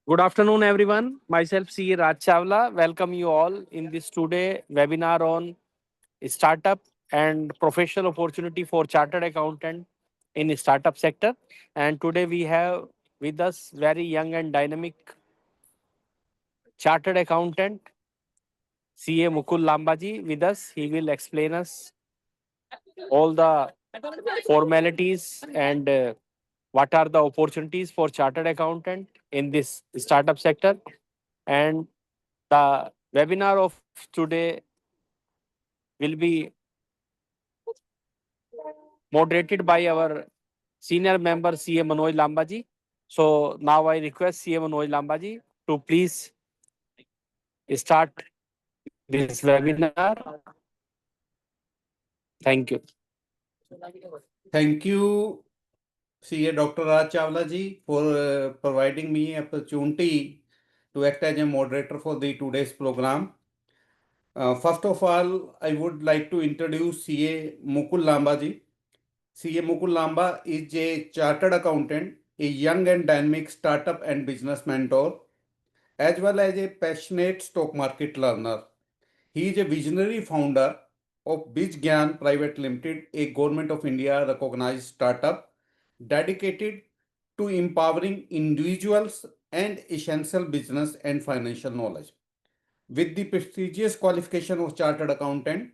Good afternoon, everyone. Myself, C. Raj Chawla. Welcome you all in this today webinar on startup and professional opportunity for chartered accountant in startup sector. And today we have with us very young and dynamic chartered accountant CA Mukul Lambaji with us. He will explain us all the formalities and what are the opportunities for chartered accountant in this startup sector. And the webinar of today will be moderated by our senior member CA Manoj Lambaji. So now I request CA Manoj Lambaji to please start this webinar. Thank you. Thank you, CA Dr. Raj Chawla ji, for providing me opportunity to act as a moderator for the today's program. First of all, I would like to introduce CA Mukul Lamba ji. CA Mukul Lamba is a chartered accountant, a young and dynamic startup and business mentor, as well as a passionate stock market learner. He is a visionary founder of BizGyan Private Limited, a Government of India recognized startup dedicated to empowering individuals and essential business and financial knowledge. With the prestigious qualification of Chartered Accountant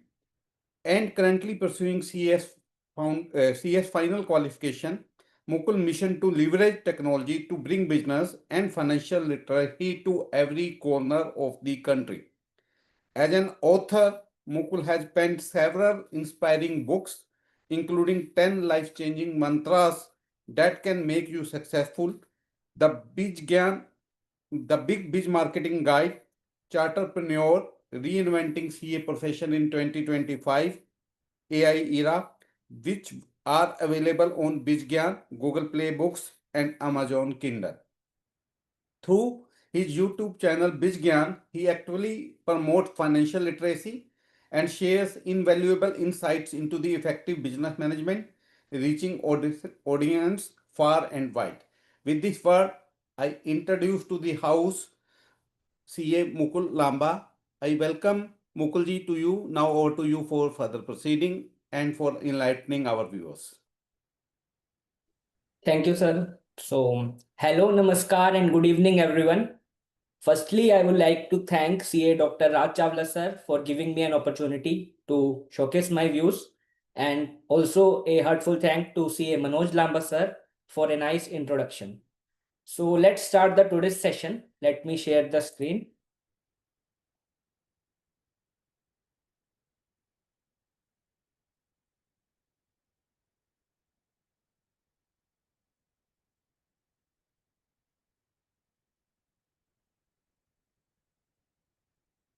and currently pursuing CS final qualification, Mukul mission to leverage technology to bring business and financial literacy to every corner of the country. As an author, Mukul has penned several inspiring books, including 10 life-changing mantras that can make you successful, The BizGyan, The Big Biz Marketing Guide, Charterpreneur, Reinventing CA Profession in 2025, AI Era, which are available on BizGyan, Google Play Books, and Amazon Kindle. Through his YouTube channel BizGyan, he actively promotes financial literacy and shares invaluable insights into the effective business management, reaching audience far and wide. With this word, I introduce to the house CA Mukul Lamba. I welcome Mukulji to you. Now over to you for further proceeding and for enlightening our viewers. Thank you, sir. So, hello, namaskar, and good evening, everyone. Firstly, I would like to thank CA Dr. Raj Chawla sir for giving me an opportunity to showcase my views, and also a heartfelt thank to CA Manoj Lamba sir for a nice introduction. So let's start the today's session. Let me share the screen.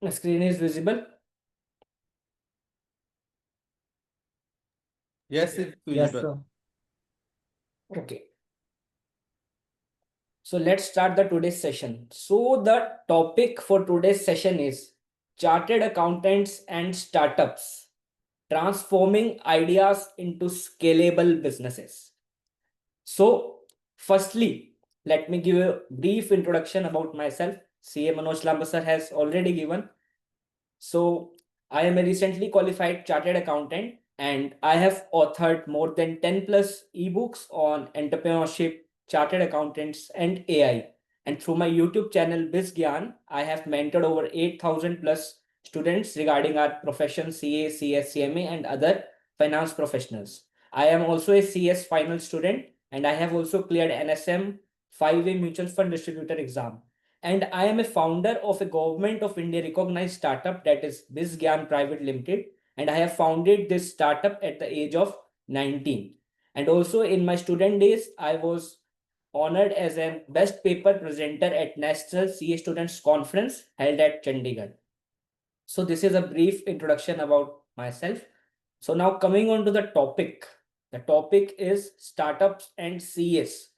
The screen is visible. Yes, it's visible. Yes, sir. Okay. So let's start the today's session. So the topic for today's session is chartered accountants and startups, transforming ideas into scalable businesses. So firstly, let me give a brief introduction about myself. CA Manoj Lamba sir has already given. So I am a recently qualified chartered accountant and I have authored more than 10 plus ebooks on entrepreneurship, chartered accountants, and AI. And through my YouTube channel BizGyan, I have mentored over 8,000 plus students regarding our profession CA, CS, CMA, and other finance professionals. I am also a CS final student and I have also cleared NSM 5-way mutual fund distributor exam. And I am a founder of a Government of India recognized startup that is BizGyan Private Limited. And I have founded this startup at the age of 19. And also in my student days, I was honored as a best paper presenter at National CA Students Conference held at Chandigarh. So this is a brief introduction about myself. So now coming on to the topic. The topic is startups and CS.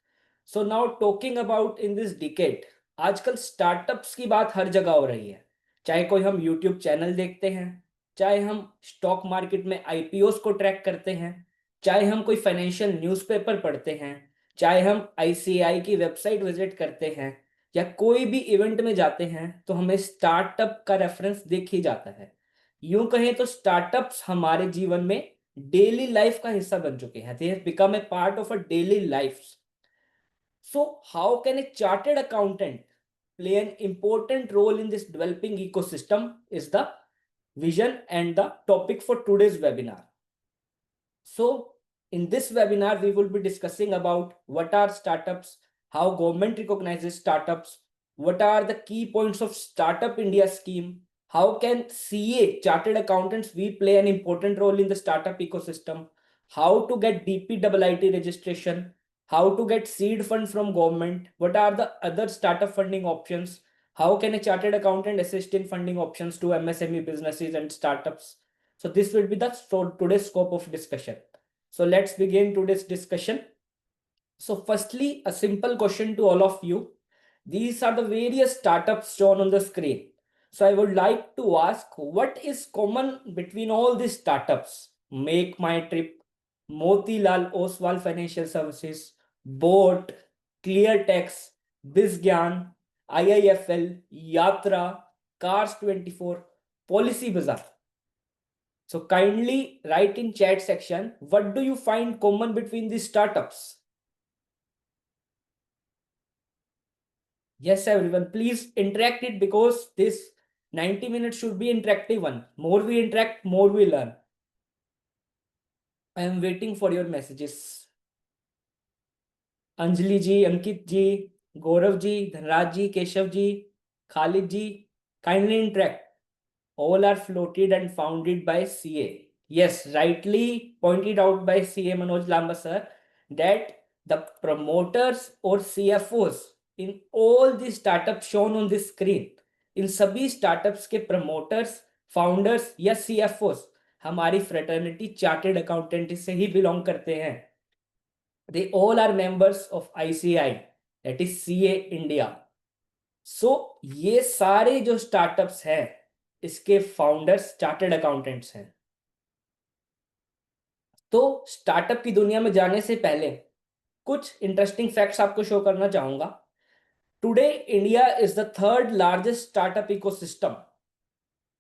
So now talking about in this decade, आजकल startups की बात हर जगह हो रही है. चाहे कोई हम यूट्यूब चैनल देखते हैं, चाहे हम स्टॉक मार्केट में आईपीओस को ट्रैक करते हैं, चाहे हम कोई फाइनेंशियल न्यूज़पेपर पढ़ते हैं, चाहे हम आईसीआई की वेबसाइट विजिट करते हैं, या कोई भी इवेंट में जाते हैं, तो हमें स्टार्टअप का रेफरेंस दिख ही जाता है। यूं कहें तो स्टार्टअप्स हमारे जीवन में डेली लाइफ का हिस्सा बन चुके हैं। They have become a part of a daily life. So how can a chartered accountant play an important role in this developing ecosystem is the vision and the topic for today's webinar. So in this webinar, we will be discussing about what are startups, how government recognizes startups, what are the key points of Startup India scheme, how can CA, chartered accountants, we play an important role in the startup ecosystem, how to get DPIIT registration, how to get seed fund from government, what are the other startup funding options, how can a chartered accountant assist in funding options to MSME businesses and startups. So this will be the today's scope of discussion. So let's begin today's discussion. So firstly, a simple question to all of you. These are the various startups shown on the screen. So I would like to ask, what is common between all these startups? Make My Trip, Motilal Oswal Financial Services, Boat, ClearTex, BizGyan, IIFL, Yatra, Cars24, Policy Bazaar. So kindly write in chat section, what do you find common between these startups? Yes, everyone, please interact it, because this 90 minutes should be interactive one. More we interact, more we learn. I am waiting for your messages. Anjali ji, Ankit ji, Gaurav ji, Dhanraj ji, Keshav ji, Khalid ji, kindly interact. All are floated and founded by CA. Yes, rightly pointed out by CA Manoj Lamba sir, that the promoters or CFOs in all the startups shown on this screen, इन सभी startups के promoters, founders या CFOs हमारी fraternity chartered accountant से ही belong करते हैं. They all are members of ICI, that is CA India. So ये सारे जो startups हैं, इसके फाउंडर्स चार्टर्ड अकाउंटेंट्स हैं. तो स्टार्टअप की दुनिया में जाने से पहले कुछ इंटरेस्टिंग फैक्ट्स आपको शो करना चाहूंगा. Today India is the third largest startup ecosystem.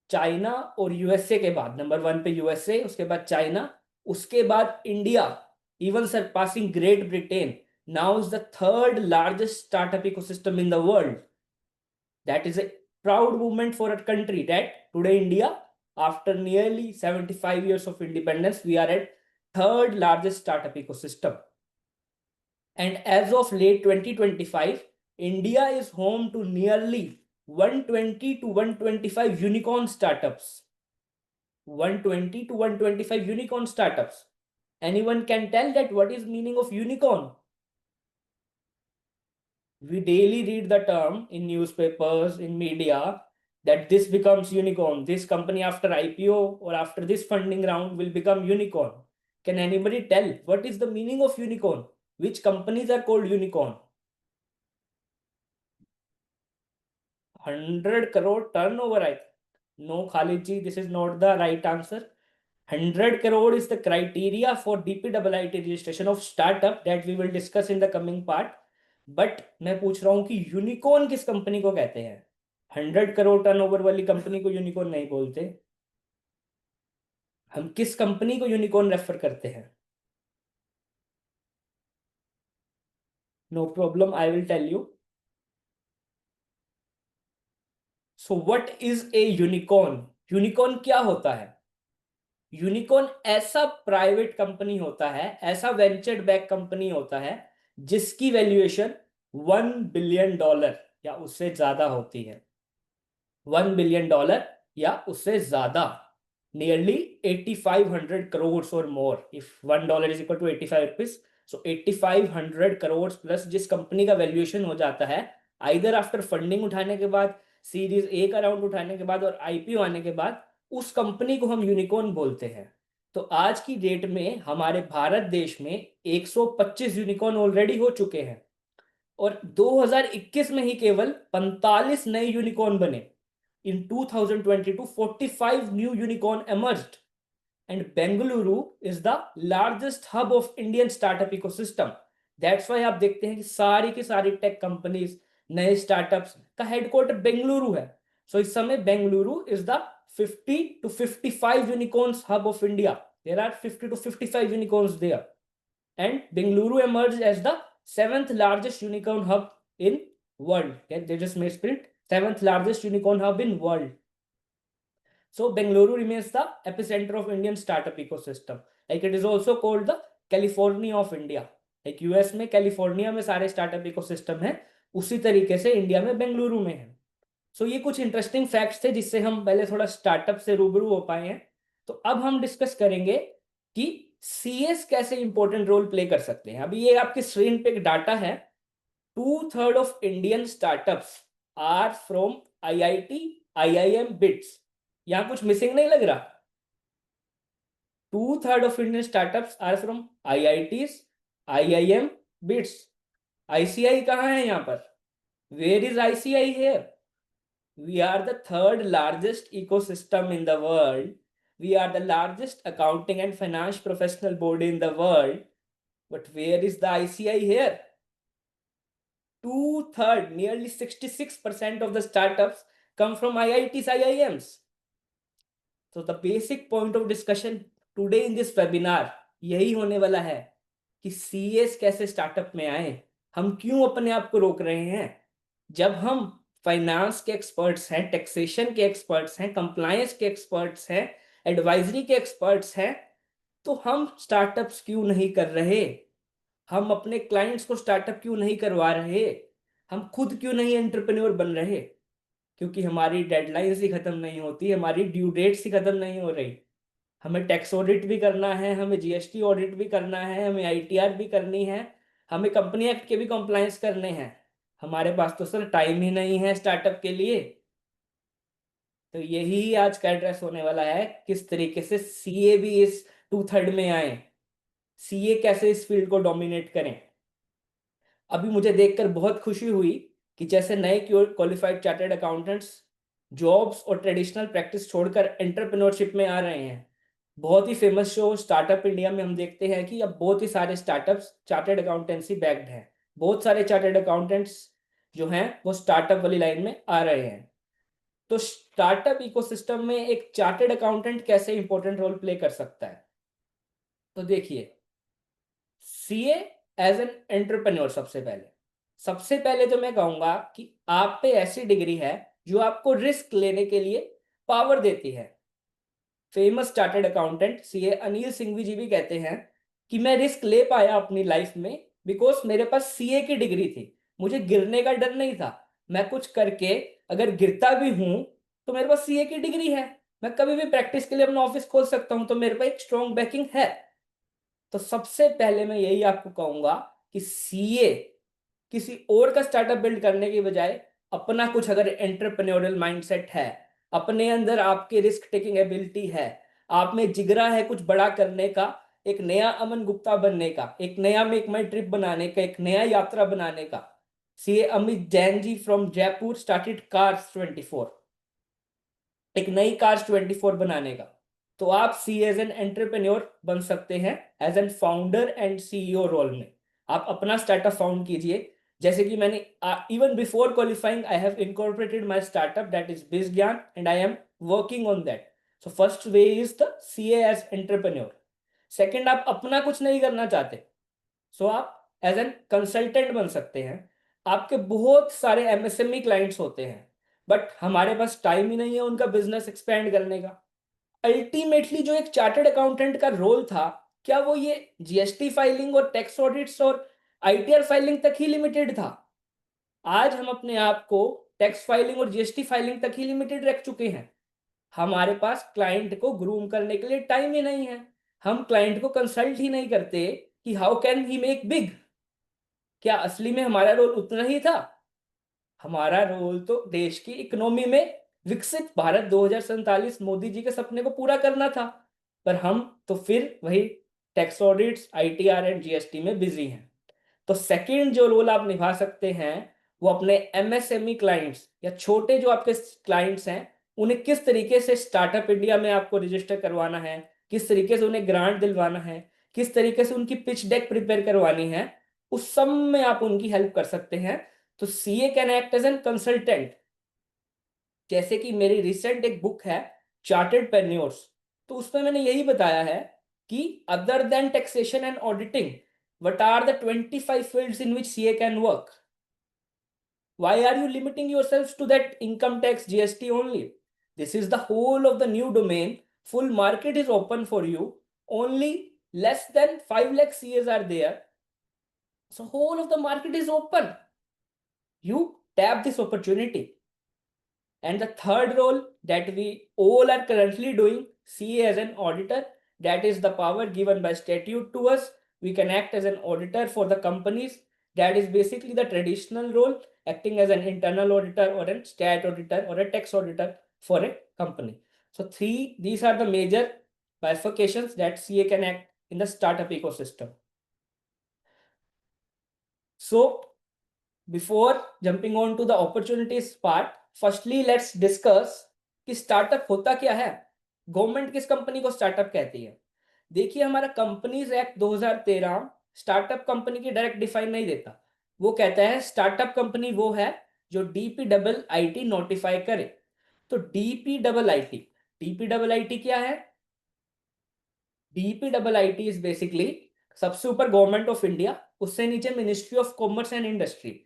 China और यूएसए के बाद, नंबर 1 पे यूएसए, उसके बाद चाइना, उसके बाद India, even surpassing great Britain. Now is the third largest startup ecosystem in the world. That is a proud moment for a country that today India, after nearly 75 years of independence, we are at third largest startup ecosystem. And as of late 2025, India is home to nearly 120 to 125 unicorn startups. 120 to 125 unicorn startups. Anyone can tell that what is meaning of unicorn? We daily read the term in newspapers, in media, that this becomes unicorn. This company after IPO or after this funding round will become unicorn. Can anybody tell what is the meaning of unicorn? Which companies are called unicorn? 100 crore turnover. No, Khalid ji, this is not the right answer. 100 crore is the criteria for DPIIT registration of startup that we will discuss in the coming part. But मैं पूछ रहा हूं कि unicorn किस company को कहते हैं? 100 crore turnover वाली कंपनी को यूनिकॉर्न नहीं बोलते. हम किस कंपनी को यूनिकॉर्न रेफर करते हैं? No problem, I will tell you. So what is a unicorn? Unicorn क्या होता है? यूनिकॉर्न ऐसा प्राइवेट कंपनी होता है, ऐसा वेंचर्ड बैक कंपनी होता है जिसकी वैल्यूएशन $1 बिलियन या उससे ज्यादा होती है. $1 बिलियन या उससे ज्यादा. Nearly 8,500 crores or more. If $1 is equal to 85 rupees, so 8,500 crores plus जिस कंपनी का वैल्यूएशन हो जाता है either आफ्टर फंडिंग उठाने के बाद, सीरीज ए का राउंड उठाने के बाद और आईपीओ आने के बाद, उस कंपनी को हम यूनिकॉर्न बोलते हैं. तो आज की डेट में हमारे भारत देश में 125 यूनिकॉर्न ऑलरेडी हो चुके हैं और 2021 में ही केवल 45 नए यूनिकॉर्न बने. In 2022, 45 new unicorn emerged. and Bengaluru is the largest hub of Indian startup ecosystem. That's why आप देखते हैं कि सारी की सारी टेक कंपनीज, नए स्टार्टअप्स का हेडक्वार्टर बेंगलुरु है. सो इस समय Bengaluru is the 50 to 55 unicorns hub of India. There are 50 to 55 unicorns there. And Bengaluru emerged as the 7th largest unicorn hub in world. Okay? They just made sprint 7th largest unicorn hub in world. So Bengaluru remains the epicenter of Indian startup ecosystem. Like it is also called the California of India. Like US में California में सारे startup ecosystem है, उसी तरीके से India में बेंगलुरु में है. सो ये कुछ इंटरेस्टिंग फैक्ट्स थे जिससे हम पहले थोड़ा स्टार्टअप से रूबरू हो पाए हैं. तो अब हम डिस्कस करेंगे कि सीएस कैसे इंपॉर्टेंट रोल प्ले कर सकते हैं. अभी ये आपकी स्क्रीन पे एक डाटा है. 2/3 of Indian startups are from IIT, IIM, BITS. यहां कुछ मिसिंग नहीं लग रहा. 2/3 of Indian startups are from IITs, IIM, BITS. ICI कहाँ है यहाँ पर? Where is ICI here? We are the 3rd largest ecosystem in the world. We are the largest accounting and finance professional body in the world. But where is the ICI here? 2/3, nearly 66% of the startups come from IITs, IIMs. So the basic point of discussion today in this webinar यही होने वाला है कि CS कैसे startup में आए. हम क्यों अपने आप को रोक रहे हैं? जब हम फाइनेंस के एक्सपर्ट्स हैं, टैक्सेशन के एक्सपर्ट्स हैं, कंप्लायंस के एक्सपर्ट्स हैं, एडवाइजरी के एक्सपर्ट्स हैं, तो हम स्टार्टअप्स क्यों नहीं कर रहे? हम अपने क्लाइंट्स को स्टार्टअप क्यों नहीं करवा रहे? हम खुद क्यों नहीं एंटरप्रेन्योर बन रहे? क्योंकि हमारी डेडलाइंस ही खत्म नहीं होती, हमारी ड्यू डेट्स ही खत्म नहीं हो रही. हमें टैक्स ऑडिट भी करना है, हमें जीएसटी ऑडिट भी करना है, हमें आईटीआर भी करनी है, हमें कंपनी एक्ट के भी कंप्लायंस करने हैं. हमारे पास तो सर टाइम ही नहीं है स्टार्टअप के लिए. तो यही आज का एड्रेस होने वाला है, किस तरीके से सीए भी इस 2/3 में आए, सीए कैसे इस फील्ड को डोमिनेट करें. अभी मुझे देखकर बहुत खुशी हुई कि जैसे नए क्वालिफाइड चार्टर्ड अकाउंटेंट्स जॉब्स और ट्रेडिशनल प्रैक्टिस छोड़कर एंटरप्रेन्योरशिप में आ रहे हैं. बहुत ही फेमस शो स्टार्टअप इंडिया में हम देखते हैं कि अब बहुत ही सारे स्टार्टअप्स चार्टर्ड अकाउंटेंसी बैक्ड हैं. बहुत सारे चार्टर्ड अकाउंटेंट्स जो हैं वो स्टार्टअप वाली लाइन में आ रहे हैं. तो स्टार्टअप इकोसिस्टम में एक चार्टर्ड अकाउंटेंट कैसे इंपॉर्टेंट रोल प्ले कर सकता है? तो देखिए, सीए एज एन एंटरप्रेन्योर, सबसे पहले तो मैं कहूंगा कि आप पे ऐसी डिग्री है जो आपको रिस्क लेने के लिए पावर देती है. Famous chartered accountant CA Anil Singhvi ji भी कहते हैं कि मैं रिस्क ले पाया अपनी लाइफ में बिकॉज मेरे पास सीए की डिग्री थी. मुझे गिरने का डर नहीं था. मैं कुछ करके अगर गिरता भी हूं तो मेरे पास सीए की डिग्री है. मैं कभी भी प्रैक्टिस के लिए अपना ऑफिस खोल सकता हूं, तो मेरे पास एक स्ट्रॉन्ग बैकिंग है. तो सबसे पहले मैं यही आपको कहूंगा कि सीए किसी और का स्टार्टअप बिल्ड करने की बजाय अपना कुछ अगर एंटरप्रेन्योरियल माइंडसेट है, अपने अंदर आपकी रिस्क टेकिंग एबिलिटी है, आप में जिगरा है कुछ बड़ा करने का, एक नया अमन गुप्ता बनने का, एक नया मेक माई ट्रिप बनाने का, एक नया यात्रा बनाने का. CA Amit Jain ji from Jaipur started cars 24, एक नई कार्स 24 बनाने का. तो आप सीए एज एन एंटरप्रेन्योर बन सकते हैं as an founder and CEO role में. आप अपना स्टार्टअप फाउंड कीजिए. जैसे कि मैंने even before qualifying I have incorporated my startup that is BizGyan and I am working on that. So first way is the CA as entrepreneur. Second, आप अपना कुछ नहीं करना चाहते, so आप एज एन कंसल्टेंट बन सकते हैं. आपके बहुत सारे MSME क्लाइंट्स होते हैं बट हमारे पास टाइम ही नहीं है उनका बिजनेस एक्सपेंड करने का. अल्टीमेटली जो एक चार्टर्ड अकाउंटेंट का रोल था, क्या वो ये जीएसटी फाइलिंग और टैक्स ऑडिट्स और आईटीआर फाइलिंग तक ही लिमिटेड था? आज हम अपने आप को टैक्स फाइलिंग और जीएसटी फाइलिंग तक ही लिमिटेड रख चुके हैं. हमारे पास क्लाइंट को ग्रूम करने के लिए टाइम ही नहीं है. हम क्लाइंट को कंसल्ट ही नहीं करते कि how can he make big. क्या असली में हमारा रोल उतना ही था? हमारा रोल तो देश की इकोनॉमी में विकसित भारत 2047 मोदी जी के सपने को पूरा करना था. पर हम तो फिर वही tax audits, ITR and GST में बिजी हैं. तो सेकंड जो रोल आप निभा सकते हैं वो अपने एमएसएमई क्लाइंट्स या छोटे जो आपके क्लाइंट्स हैं उन्हें किस तरीके से स्टार्टअप इंडिया में आपको रजिस्टर करवाना है, किस तरीके से उन्हें ग्रांट दिलवाना है, किस तरीके से उनकी पिच डेक प्रिपेयर करवानी है, उस सब में आप उनकी हेल्प कर सकते हैं। तो CA can act as an consultant. जैसे कि मेरी रिसेंट एक बुक है चार्टर्ड पेन्योर्स, तो उसमें मैंने यही बताया है कि other than taxation and auditing, what are the 25 fields in which CA can work? Why are you limiting yourselves to that income tax GST only? This is the whole of the new domain. Full market is open for you. Only less than 5 lakh CAs are there. So whole of the market is open. You tap this opportunity. And the third role that we all are currently doing, CA as an auditor, that is the power given by statute to us. We can act as an auditor for the companies. That is basically the traditional role, acting as an internal auditor or a stat auditor or a tax auditor for a company. So these are the major bifurcations that CA can act in the startup ecosystem. So before jumping on to the opportunities part, firstly let's discuss कि startup होता क्या है, government किस company को startup कहती है। देखिए, हमारा कंपनीज एक्ट 2013 स्टार्टअप कंपनी की डायरेक्ट डिफाइन नहीं देता। वो कहता है स्टार्टअप कंपनी वो है जो DPIIT नोटिफाई करे। तो DPIIT क्या है? DPIIT इज बेसिकली सबसे ऊपर गवर्नमेंट ऑफ इंडिया, उससे नीचे ministry of commerce and industry.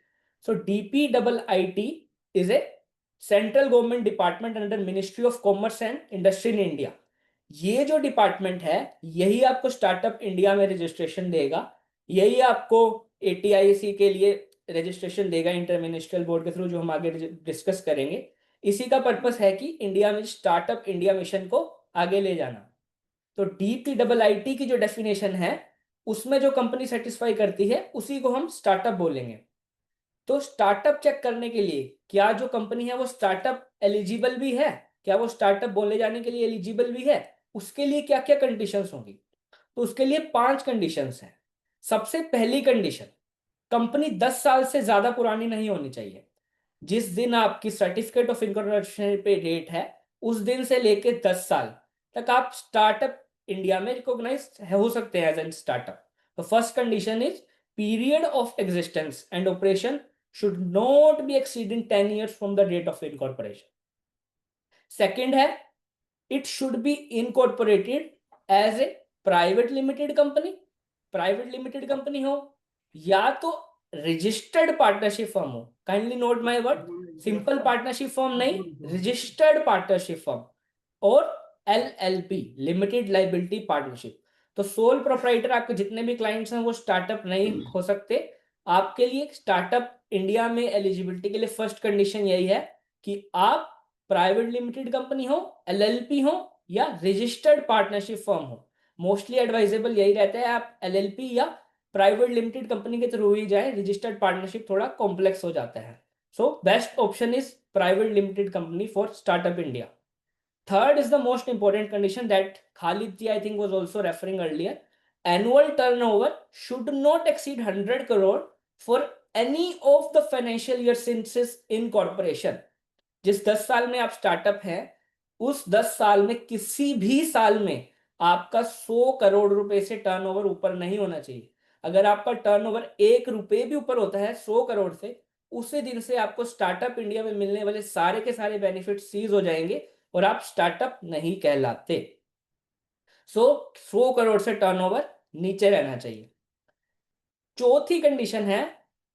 So DPIIT is a central government department under ministry of commerce and industry in India. ये जो डिपार्टमेंट है यही आपको स्टार्टअप इंडिया में रजिस्ट्रेशन देगा, यही आपको ATIC के लिए रजिस्ट्रेशन देगा इंटर मिनिस्ट्रियल बोर्ड के थ्रू, जो हम आगे डिस्कस करेंगे। इसी का पर्पस है कि इंडिया में स्टार्टअप इंडिया मिशन को आगे ले जाना। तो DPIIT की जो डेफिनेशन है उसमें जो कंपनी सेटिस्फाई करती है उसी को हम स्टार्टअप बोलेंगे। तो स्टार्टअप चेक करने के लिए क्या जो कंपनी है वो स्टार्टअप एलिजिबल भी है, क्या वो स्टार्टअप बोले जाने के लिए एलिजिबल भी है, उसके लिए क्या क्या कंडीशंस होंगी। तो उसके लिए 5 कंडीशंस हैं। सबसे पहली कंडीशन, कंपनी 10 साल से ज्यादा पुरानी नहीं होनी चाहिए। जिस दिन आपकी सर्टिफिकेट ऑफ इनकॉर्पोरेशन पे डेट है उस दिन से लेके 10 साल तक आप स्टार्टअप इंडिया में रिकॉग्नाइज हो सकते हैं एज एन स्टार्टअप। तो first condition is period of existence and operation should not be exceeding 10 years from the date of incorporation. Second है, it should be incorporated as a private limited company. Private limited company हो या तो registered partnership firm हो। Kindly note my word, simple partnership firm नहीं, registered partnership firm, और LLP limited liability partnership. तो sole proprietor आपके जितने भी क्लाइंट्स हैं वो स्टार्टअप नहीं हो सकते। आपके लिए स्टार्टअप इंडिया में एलिजिबिलिटी के लिए फर्स्ट कंडीशन यही है कि आप प्राइवेट लिमिटेड कंपनी हो, LLP हो या रजिस्टर्ड पार्टनरशिप फर्म हो। मोस्टली एडवाइजेबल यही रहता है आप LLP या प्राइवेट लिमिटेड कंपनी के थ्रू ही जाए, रजिस्टर्ड पार्टनरशिप थोड़ा कॉम्प्लेक्स हो जाता है। So best option is private limited company for startup India. Third is the most important condition that Khalid ji I think was also referring earlier. Annual turnover should not exceed 100 crore for any of the financial year since its incorporation. जिस 10 साल में आप startup हैं उस 10 साल में किसी भी साल में आपका 100 करोड़ रुपए से टर्नओवर ऊपर नहीं होना चाहिए। अगर आपका टर्नओवर 1 रुपए भी ऊपर होता है 100 करोड़ से, उसी दिन से आपको स्टार्टअप इंडिया में मिलने वाले सारे के सारे बेनिफिट सीज हो जाएंगे और आप स्टार्टअप नहीं कहलाते। सो 100 करोड़ से टर्नओवर नीचे रहना चाहिए। चौथी कंडीशन है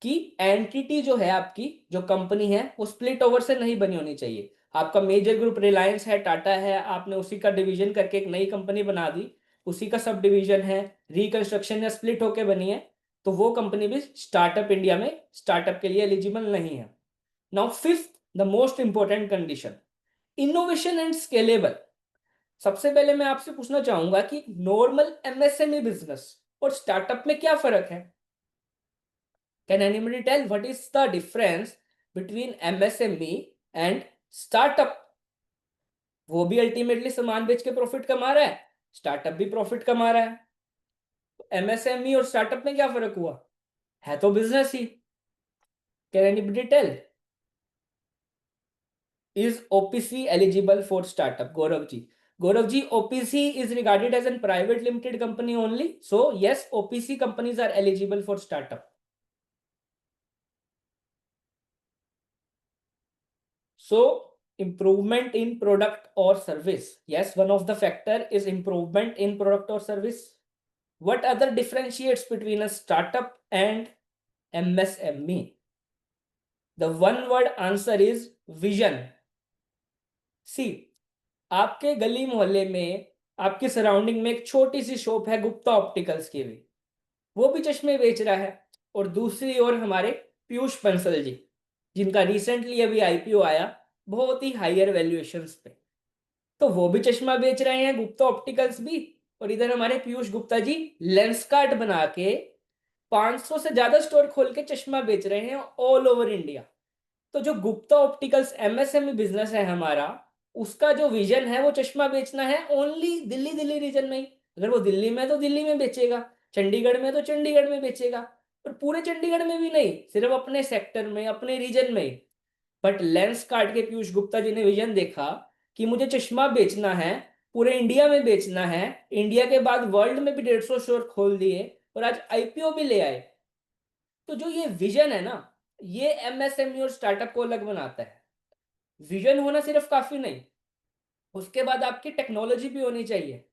कि एंटिटी जो है आपकी, जो कंपनी है वो स्प्लिट ओवर से नहीं बनी होनी चाहिए। आपका मेजर ग्रुप रिलायंस है, टाटा है, आपने उसी का डिवीजन करके एक नई कंपनी बना दी, उसी का सब डिवीजन है, रिकंस्ट्रक्शन या स्प्लिट होके बनी है, तो वो कंपनी भी स्टार्टअप इंडिया में स्टार्टअप के लिए एलिजिबल नहीं है। Now fifth, the most important condition, innovation and scalable. सबसे पहले मैं आपसे पूछना चाहूंगा कि नॉर्मल MSME बिजनेस और स्टार्टअप में क्या फर्क है? Can anybody tell what is the difference between MSME and startup? वो भी अल्टीमेटली सामान बेच के प्रॉफिट कमा रहा है, स्टार्टअप भी प्रॉफिट कमा रहा है। MSME और स्टार्टअप में क्या फर्क हुआ? है तो बिजनेस ही। Can anybody tell? Is OPC eligible for startup? Gaurav ji, Gaurav ji, OPC is regarded as a private limited company only. So yes, OPC companies are eligible for startup. So improvement in product or service. Yes, one of the factor is improvement in product or service. What other differentiates between a startup and MSME? The one word answer is vision. See, आपके गली मोहल्ले में, आपके surrounding में एक छोटी सी shop है Gupta opticals की भी, वो भी चश्मे बेच रहा है। और दूसरी ओर हमारे पीयूष बंसल जी, जिनका रिसेंटली अभी आईपीओ आया बहुत ही हायर वैल्यूएशंस पे, तो वो भी चश्मा बेच रहे हैं, गुप्ता ऑप्टिकल्स भी। और इधर हमारे पीयूष गुप्ता जी लेंस कार्ट बना के 500 से ज्यादा स्टोर खोल के चश्मा बेच रहे हैं ऑल ओवर इंडिया। तो जो गुप्ता ऑप्टिकल्स एमएसएमई बिजनेस है हमारा, उसका जो विजन है वो चश्मा बेचना है ओनली दिल्ली रीजन में ही। अगर वो दिल्ली में है तो दिल्ली में बेचेगा, चंडीगढ़ में तो चंडीगढ़ में बेचेगा, और पूरे चंडीगढ़ में भी नहीं, सिर्फ अपने सेक्टर में, अपने रीजन में ही। बट लेंस कार्ट के पीयूष गुप्ता जी ने विजन देखा कि मुझे चश्मा बेचना है, पूरे इंडिया में बेचना है, इंडिया के बाद वर्ल्ड में भी 150 स्टोर खोल दिए और आज आईपीओ भी ले आए। तो जो ये विजन है ना, ये एमएसएमई और स्टार्टअप को अलग बनाता है। विजन होना सिर्फ काफी नहीं, उसके बाद आपकी टेक्नोलॉजी भी होनी चाहिए।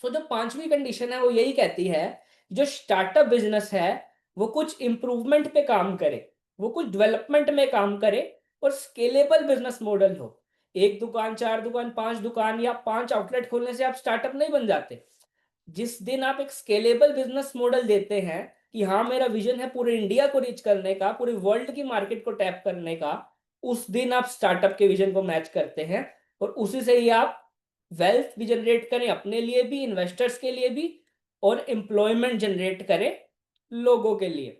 सो जो पांचवी कंडीशन है वो यही कहती है, जो स्टार्टअप बिजनेस है वो कुछ इंप्रूवमेंट पे काम करे, वो कुछ डेवलपमेंट में काम करे, और स्केलेबल बिजनेस मॉडल हो। एक दुकान, चार दुकान, पांच दुकान या 5 आउटलेट खोलने से आप स्टार्टअप नहीं बन जाते। जिस दिन आप एक स्केलेबल बिजनेस मॉडल देते हैं कि हाँ मेरा विजन है पूरे इंडिया को रीच करने का, पूरे वर्ल्ड की मार्केट को टैप करने का, उस दिन आप स्टार्टअप के विजन को मैच करते हैं, और उसी से ही आप वेल्थ भी जनरेट करें अपने लिए भी, इन्वेस्टर्स के लिए भी, और एम्प्लॉयमेंट जनरेट करें लोगों के लिए।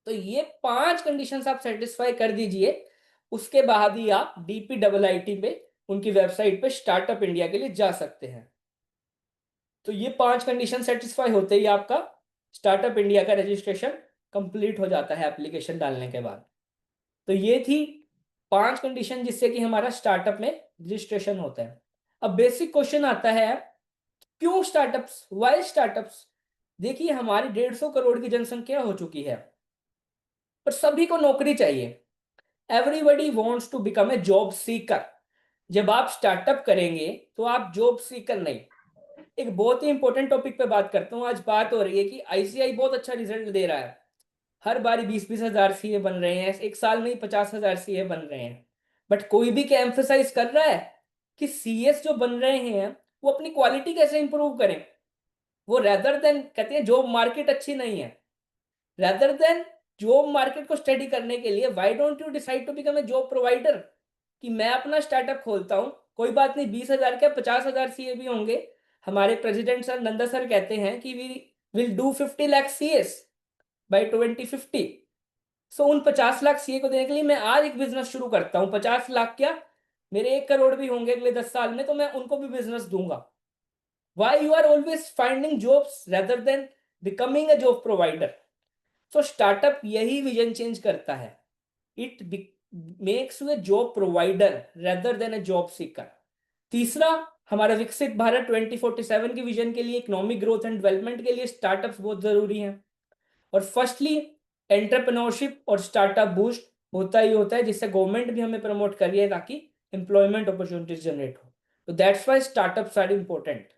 तो ये 5 कंडीशंस आप सेटिस्फाई कर दीजिए, उसके बाद ही आप DPIIT पे, उनकी वेबसाइट पे स्टार्टअप इंडिया के लिए जा सकते हैं। तो ये 5 कंडीशन सेटिस्फाई होते ही आपका स्टार्टअप इंडिया का रजिस्ट्रेशन कंप्लीट हो जाता है एप्लीकेशन डालने के बाद। तो ये थी 5 कंडीशन जिससे कि हमारा स्टार्टअप में रजिस्ट्रेशन होता है। अब बेसिक क्वेश्चन आता है, क्यों स्टार्टअप्स, व्हाई स्टार्टअप्स? देखिए, हमारी 150 करोड़ की जनसंख्या हो चुकी है, पर सभी को नौकरी चाहिए। Everybody wants to become a job seeker. जब आप स्टार्टअप करेंगे तो आप जॉब सीकर नहीं। एक बहुत ही इंपॉर्टेंट टॉपिक पे बात करता हूँ। आज बात हो रही है कि आईसीआई बहुत अच्छा रिजल्ट दे रहा है, हर बारी 20-20 हजार सीए बन रहे हैं, एक साल में ही 50,000 सीए बन रहे हैं। बट कोई भी क्या एम्फेसाइज कर रहा है कि सीएस जो बन रहे हैं वो अपनी क्वालिटी कैसे इंप्रूव करें? वो रेदर देन कहते हैं जॉब मार्केट अच्छी नहीं है, रेदर देन जॉब मार्केट को स्टडी करने के लिए why don't you decide to become a job provider, कि मैं अपना स्टार्टअप खोलता हूँ, कोई बात नहीं 20,000 क्या 50,000 सीए भी होंगे। हमारे प्रेसिडेंट सर नंदा सर कहते हैं कि we will do 50 lakh CS by 2050। So उन 50 लाख सीए को देने के लिए मैं आज एक बिजनेस शुरू करता हूँ। 50 लाख क्या, मेरे 1 करोड़ भी होंगे अगले 10 साल में, तो मैं उनको भी बिजनेस दूंगा। Why you are always finding jobs rather than becoming a job provider? So startup यही विजन चेंज करता है। It makes you a job provider rather than a job seeker. तीसरा, हमारा विकसित भारत 2047 की विजन के लिए, इकोनॉमिक ग्रोथ एंड डेवलपमेंट के लिए स्टार्टअप्स बहुत जरूरी हैं। और फर्स्टली एंटरप्रेन्योरशिप और स्टार्टअप बूस्ट होता ही होता है, जिससे गवर्नमेंट भी हमें प्रमोट कर रही है ताकि एम्प्लॉयमेंट अपॉर्चुनिटीज जनरेट हो। तो that's why startups are important.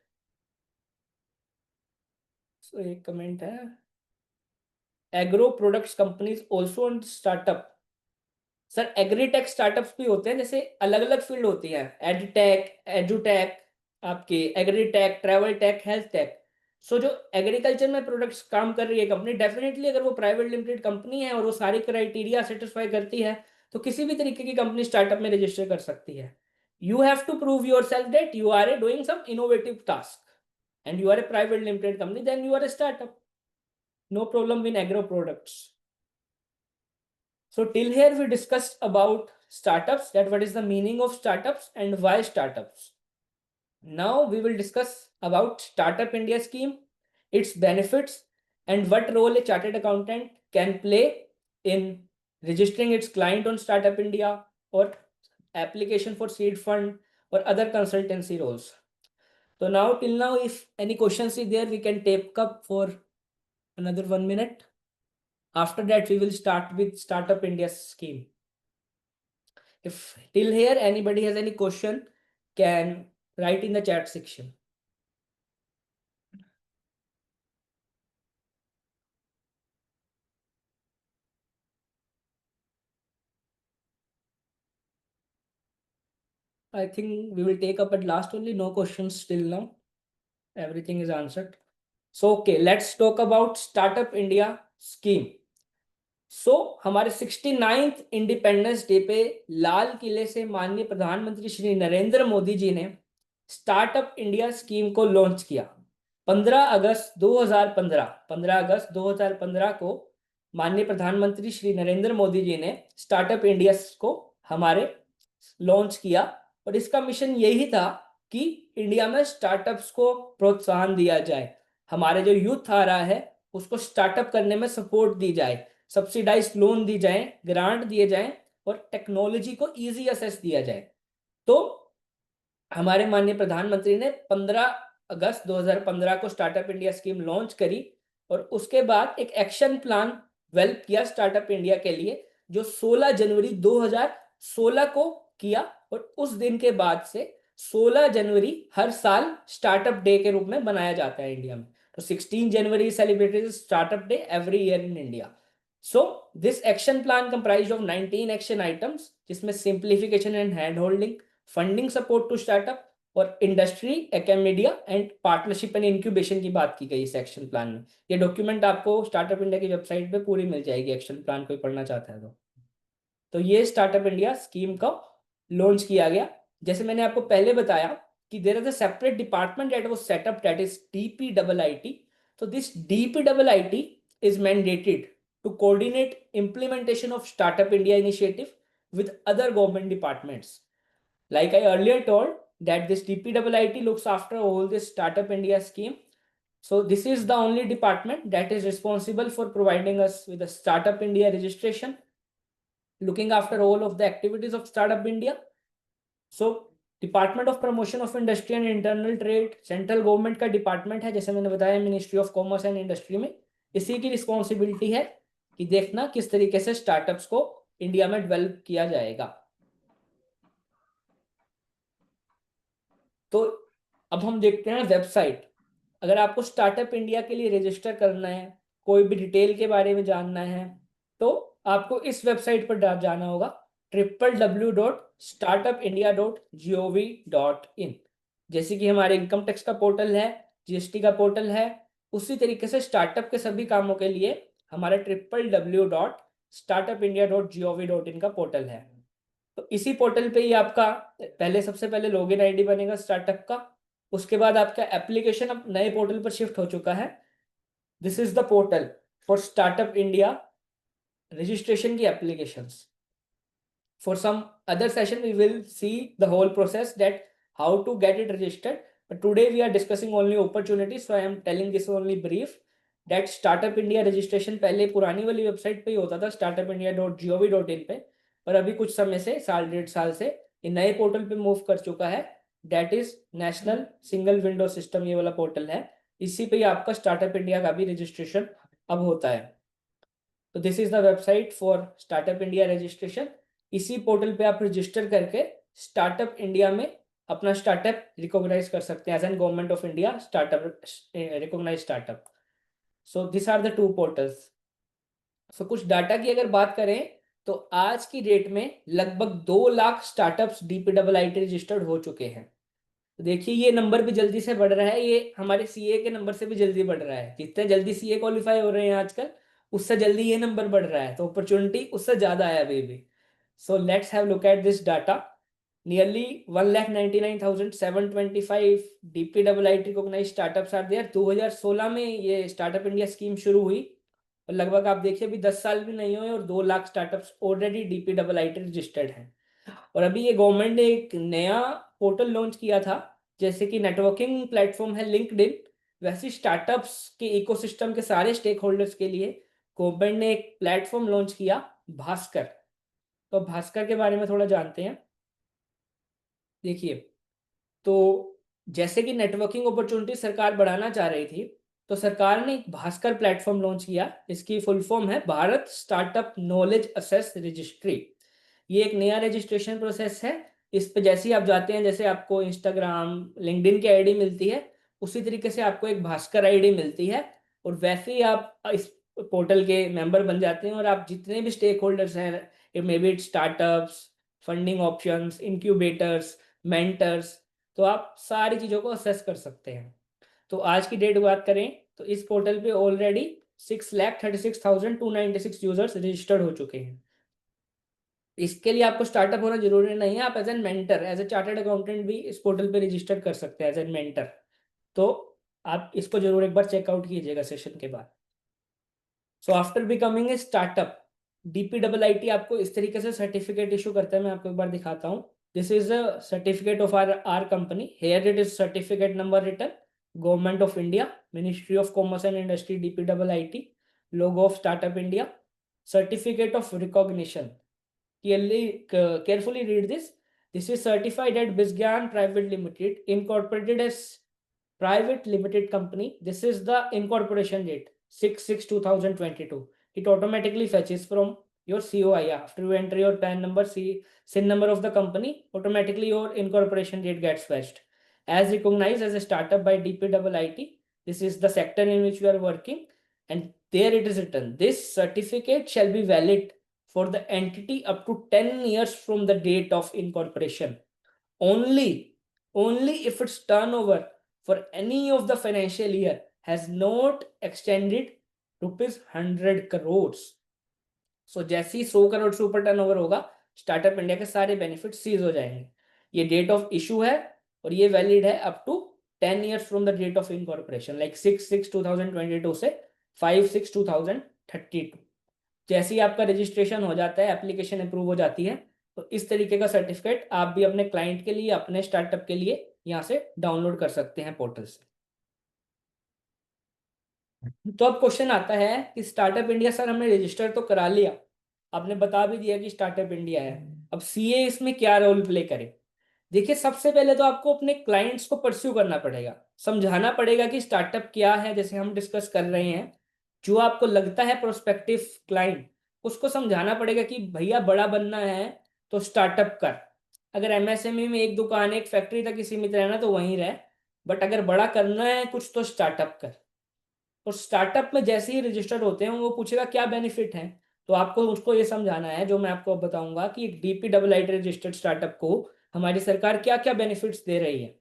So एक कमेंट है, agro products companies also on startup. Sir agritech startups भी होते हैं, जैसे अलग अलग फील्ड होती है, एडटेक, एजुटेक, आपके agritech, travel tech, health tech. So जो एग्रीकल्चर में प्रोडक्ट्स काम कर रही है कंपनी, डेफिनेटली अगर वो प्राइवेट लिमिटेड कंपनी है और वो सारी क्राइटेरिया सेटिस्फाई करती है, तो किसी भी तरीके की कंपनी स्टार्टअप में रजिस्टर कर सकती है। You have to prove yourself that you are doing some innovative task and you are a private limited company, then you are a startup. No problem in agro products. So till here we discussed about startups, that what is the meaning of startups and why startups. Now we will discuss about Startup India scheme, its benefits, and what role a chartered accountant can play in registering its client on Startup India, or application for seed fund, or other consultancy roles. So now till now, if any questions is there, we can take up for another 1 minute. After that, we will start with Startup India scheme. If till here anybody has any question, can write in the chat section. I think we will take up at last only. No questions till now. Everything is answered. So okay, let's talk about Startup India scheme. सो हमारे 69th independence day पे लाल किले से माननीय प्रधानमंत्री श्री नरेंद्र मोदी जी ने startup India scheme को launch किया 15 अगस्त 2015 को माननीय प्रधानमंत्री श्री नरेंद्र मोदी जी ने स्टार्टअप इंडिया को हमारे लॉन्च किया और इसका मिशन यही था कि इंडिया में स्टार्टअप्स को प्रोत्साहन दिया जाए, हमारे जो यूथ आ रहा है उसको स्टार्टअप करने में सपोर्ट दी जाए, सब्सिडाइज लोन दी जाए, ग्रांट दिए जाए और टेक्नोलॉजी को इजी एक्सेस दिया जाए। तो हमारे माननीय प्रधानमंत्री ने 15 अगस्त 2015 को स्टार्टअप इंडिया स्कीम लॉन्च करी और उसके बाद एक एक्शन प्लान डेवलप किया स्टार्टअप इंडिया के लिए, जो 16 जनवरी 2016 को किया और उस दिन के बाद से 16 जनवरी हर साल स्टार्टअप डे के रूप में बनाया जाता है इंडिया में। तो 16 January celebrated startup day every year in India. So this action plan comprised of 19 action items, जिसमें simplification and hand holding, funding support to startup और industry, academia and partnership and incubation की बात की गई इस action plan में। ये document आपको स्टार्टअप इंडिया की वेबसाइट पे पूरी मिल जाएगी, एक्शन प्लान कोई पढ़ना चाहता है तो ये स्टार्टअप इंडिया स्कीम का लॉन्च किया गया। जैसे मैंने आपको पहले बताया कि there is a separate department that was set up, that is DPIIT। तो this DPIIT is mandated to coordinate implementation of Startup India initiative with other government departments. Like I earlier told that this DPIIT looks after all this Startup India scheme. So this is the only department that is responsible for providing us with the Startup India registration, looking after all of the activities of Startup India. So department of promotion of industry and internal trade central government का department है, जैसे मैंने बताया ministry of commerce and industry में। इसी की responsibility है कि देखना किस तरीके से स्टार्टअप्स को इंडिया में डेवलप किया जाएगा। तो अब हम देखते हैं वेबसाइट। अगर आपको स्टार्टअप इंडिया के लिए रजिस्टर करना है, कोई भी डिटेल के बारे में जानना है, तो आपको इस वेबसाइट पर जाना होगा www.startupindia.gov.in। जैसे कि हमारे इनकम टैक्स का पोर्टल है, GST का पोर्टल है, उसी तरीके से स्टार्टअप के सभी कामों के लिए हमारा www.startupindia.gov.in का पोर्टल है। तो इसी पोर्टल पे ही आपका सबसे पहले लॉगिन आईडी बनेगा स्टार्टअप का। उसके बाद आपका एप्लीकेशन अब नए पोर्टल पर शिफ्ट हो चुका है। This is the portal for startup India registration की applications. For some other session, we will see the whole process that how to get it registered. But today we are discussing only opportunities, so I am telling this only brief that Startup India registration पहले पुरानी वाली website पे ही होता था startupindia.gov.in पे, पर अभी कुछ समय से साल 1.5 साल से ये नए पोर्टल पे मूव कर चुका है, that is national single window system. ये वाला पोर्टल है, इसी पे ही आपका स्टार्टअप इंडिया का भी रजिस्ट्रेशन अब होता है। तो this is the website for startup India registration. इसी पोर्टल पे आप रजिस्टर करके स्टार्टअप इंडिया में अपना स्टार्टअप रिकॉग्नाइज कर सकते हैं as an government of India startup recognise startup. So this are the two portals. So कुछ डाटा की अगर बात करें तो आज की डेट में लगभग 2 लाख स्टार्टअप्स DPIIT रजिस्टर्ड हो चुके हैं। तो देखिए ये नंबर भी जल्दी से बढ़ रहा है, ये हमारे CA के नंबर से भी जल्दी बढ़ रहा है। जितने जल्दी CA क्वालिफाई हो रहे हैं आजकल, उससे जल्दी ये नंबर बढ़ रहा है, तो अपॉर्चुनिटी उससे ज्यादा है अभी भी। So let's have a look at this data. Nearly 1,99,725 DPIIT recognized startups are there. 2016 में ये स्टार्टअप इंडिया स्कीम शुरू हुई और लगभग आप देखिए अभी 10 साल भी नहीं हुए और 2 lakh startups already DPIIT registered हैं। और अभी ये गवर्नमेंट ने एक नया पोर्टल लॉन्च किया था, जैसे कि नेटवर्किंग प्लेटफॉर्म है लिंक्डइन, वैसे स्टार्टअप्स के इकोसिस्टम के सारे स्टेक होल्डर्स के लिए गवर्नमेंट ने एक प्लेटफॉर्म लॉन्च किया, भास्कर। तो भास्कर के बारे में थोड़ा जानते हैं। देखिए तो जैसे कि नेटवर्किंग अपॉर्चुनिटी सरकार बढ़ाना चाह रही थी, तो सरकार ने एक भास्कर प्लेटफॉर्म लॉन्च किया। इसकी फुल फॉर्म है Bharat startup knowledge assess registry. ये एक नया रजिस्ट्रेशन प्रोसेस है। इस पे जैसे ही आप जाते हैं, जैसे आपको इंस्टाग्राम लिंक्डइन की आईडी मिलती है, उसी तरीके से आपको एक भास्कर आईडी मिलती है, और वैसे ही आप इस पोर्टल के मेंबर बन जाते हैं, और आप जितने भी स्टेक होल्डर्स हैं, may be startups, funding options, incubators, mentors, तो आप सारी चीज़ों को असेस कर सकते हैं। तो आज की डेट बात करें तो इस पोर्टल पे ऑलरेडी 6,36,296 यूजर्स रजिस्टर्ड हो चुके हैं। इसके लिए आपको स्टार्टअप होना जरूरी नहीं है, आप as an mentor, as a chartered accountant भी इस पोर्टल पे रजिस्टर कर सकते हैं एज एन मेंटर। तो आप इसको जरूर एक बार चेकआउट कीजिएगा सेशन के बाद। So after becoming a startup, DPIIT आपको इस तरीके से सर्टिफिकेट इशू करता है। मैं आपको एक बार दिखाता हूँ। This is a certificate of our company. Here it is certificate number written, government of India, ministry of commerce and industry, DPIIT, logo of startup India, certificate of recognition. Carefully read this. This is certified at Bizgyan Private Limited, incorporated as private limited company. This is the incorporation date 6/6/2022. It automatically fetches from your COI after you enter your PAN number, SIN number of the company. Automatically your incorporation date gets fetched. As recognized as a startup by DPIIT, this is the sector in which you are working, and there it is written, this certificate shall be valid for the entity up to 10 years from the date of incorporation. Only if its turnover for any of the financial year has not extended ₹100 crores. So जैसे ही 100 करोड़ से ऊपर turnover होगा, startup India के सारे benefit seize हो जाएंगे। ये date of issue है और ये वैलिड है up to 10 years from the date of incorporation, like 6/6/2022 से 5/6/2032। जैसे ही आपका रजिस्ट्रेशन हो जाता है, एप्लीकेशन अप्रूव हो जाती है, तो इस तरीके का सर्टिफिकेट आप भी अपने क्लाइंट के लिए, अपने स्टार्टअप के लिए यहाँ से डाउनलोड कर सकते हैं पोर्टल से। तो अब क्वेश्चन आता है कि स्टार्टअप इंडिया, सर हमने रजिस्टर तो करा लिया, आपने बता भी दिया कि स्टार्टअप इंडिया है, अब सीए इसमें क्या रोल प्ले करे? देखिए, सबसे पहले तो आपको अपने क्लाइंट्स को परस्यू करना पड़ेगा, समझाना पड़ेगा कि स्टार्टअप क्या है। जैसे हम डिस्कस कर रहे हैं, जो आपको लगता है प्रोस्पेक्टिव क्लाइंट, उसको समझाना पड़ेगा कि भैया बड़ा बनना है तो स्टार्टअप कर। अगर एमएसएमई में एक दुकान, एक फैक्ट्री तक ही सीमित रहना तो वहीं रह, बट अगर बड़ा करना है कुछ तो स्टार्टअप कर। और स्टार्टअप में जैसे ही रजिस्टर्ड होते हैं, वो पूछेगा क्या बेनिफिट है, तो आपको उसको ये समझाना है, जो मैं आपको अब बताऊंगा कि DPIIT रजिस्टर्ड स्टार्टअप को हमारी सरकार क्या क्या बेनिफिट्स दे रही है।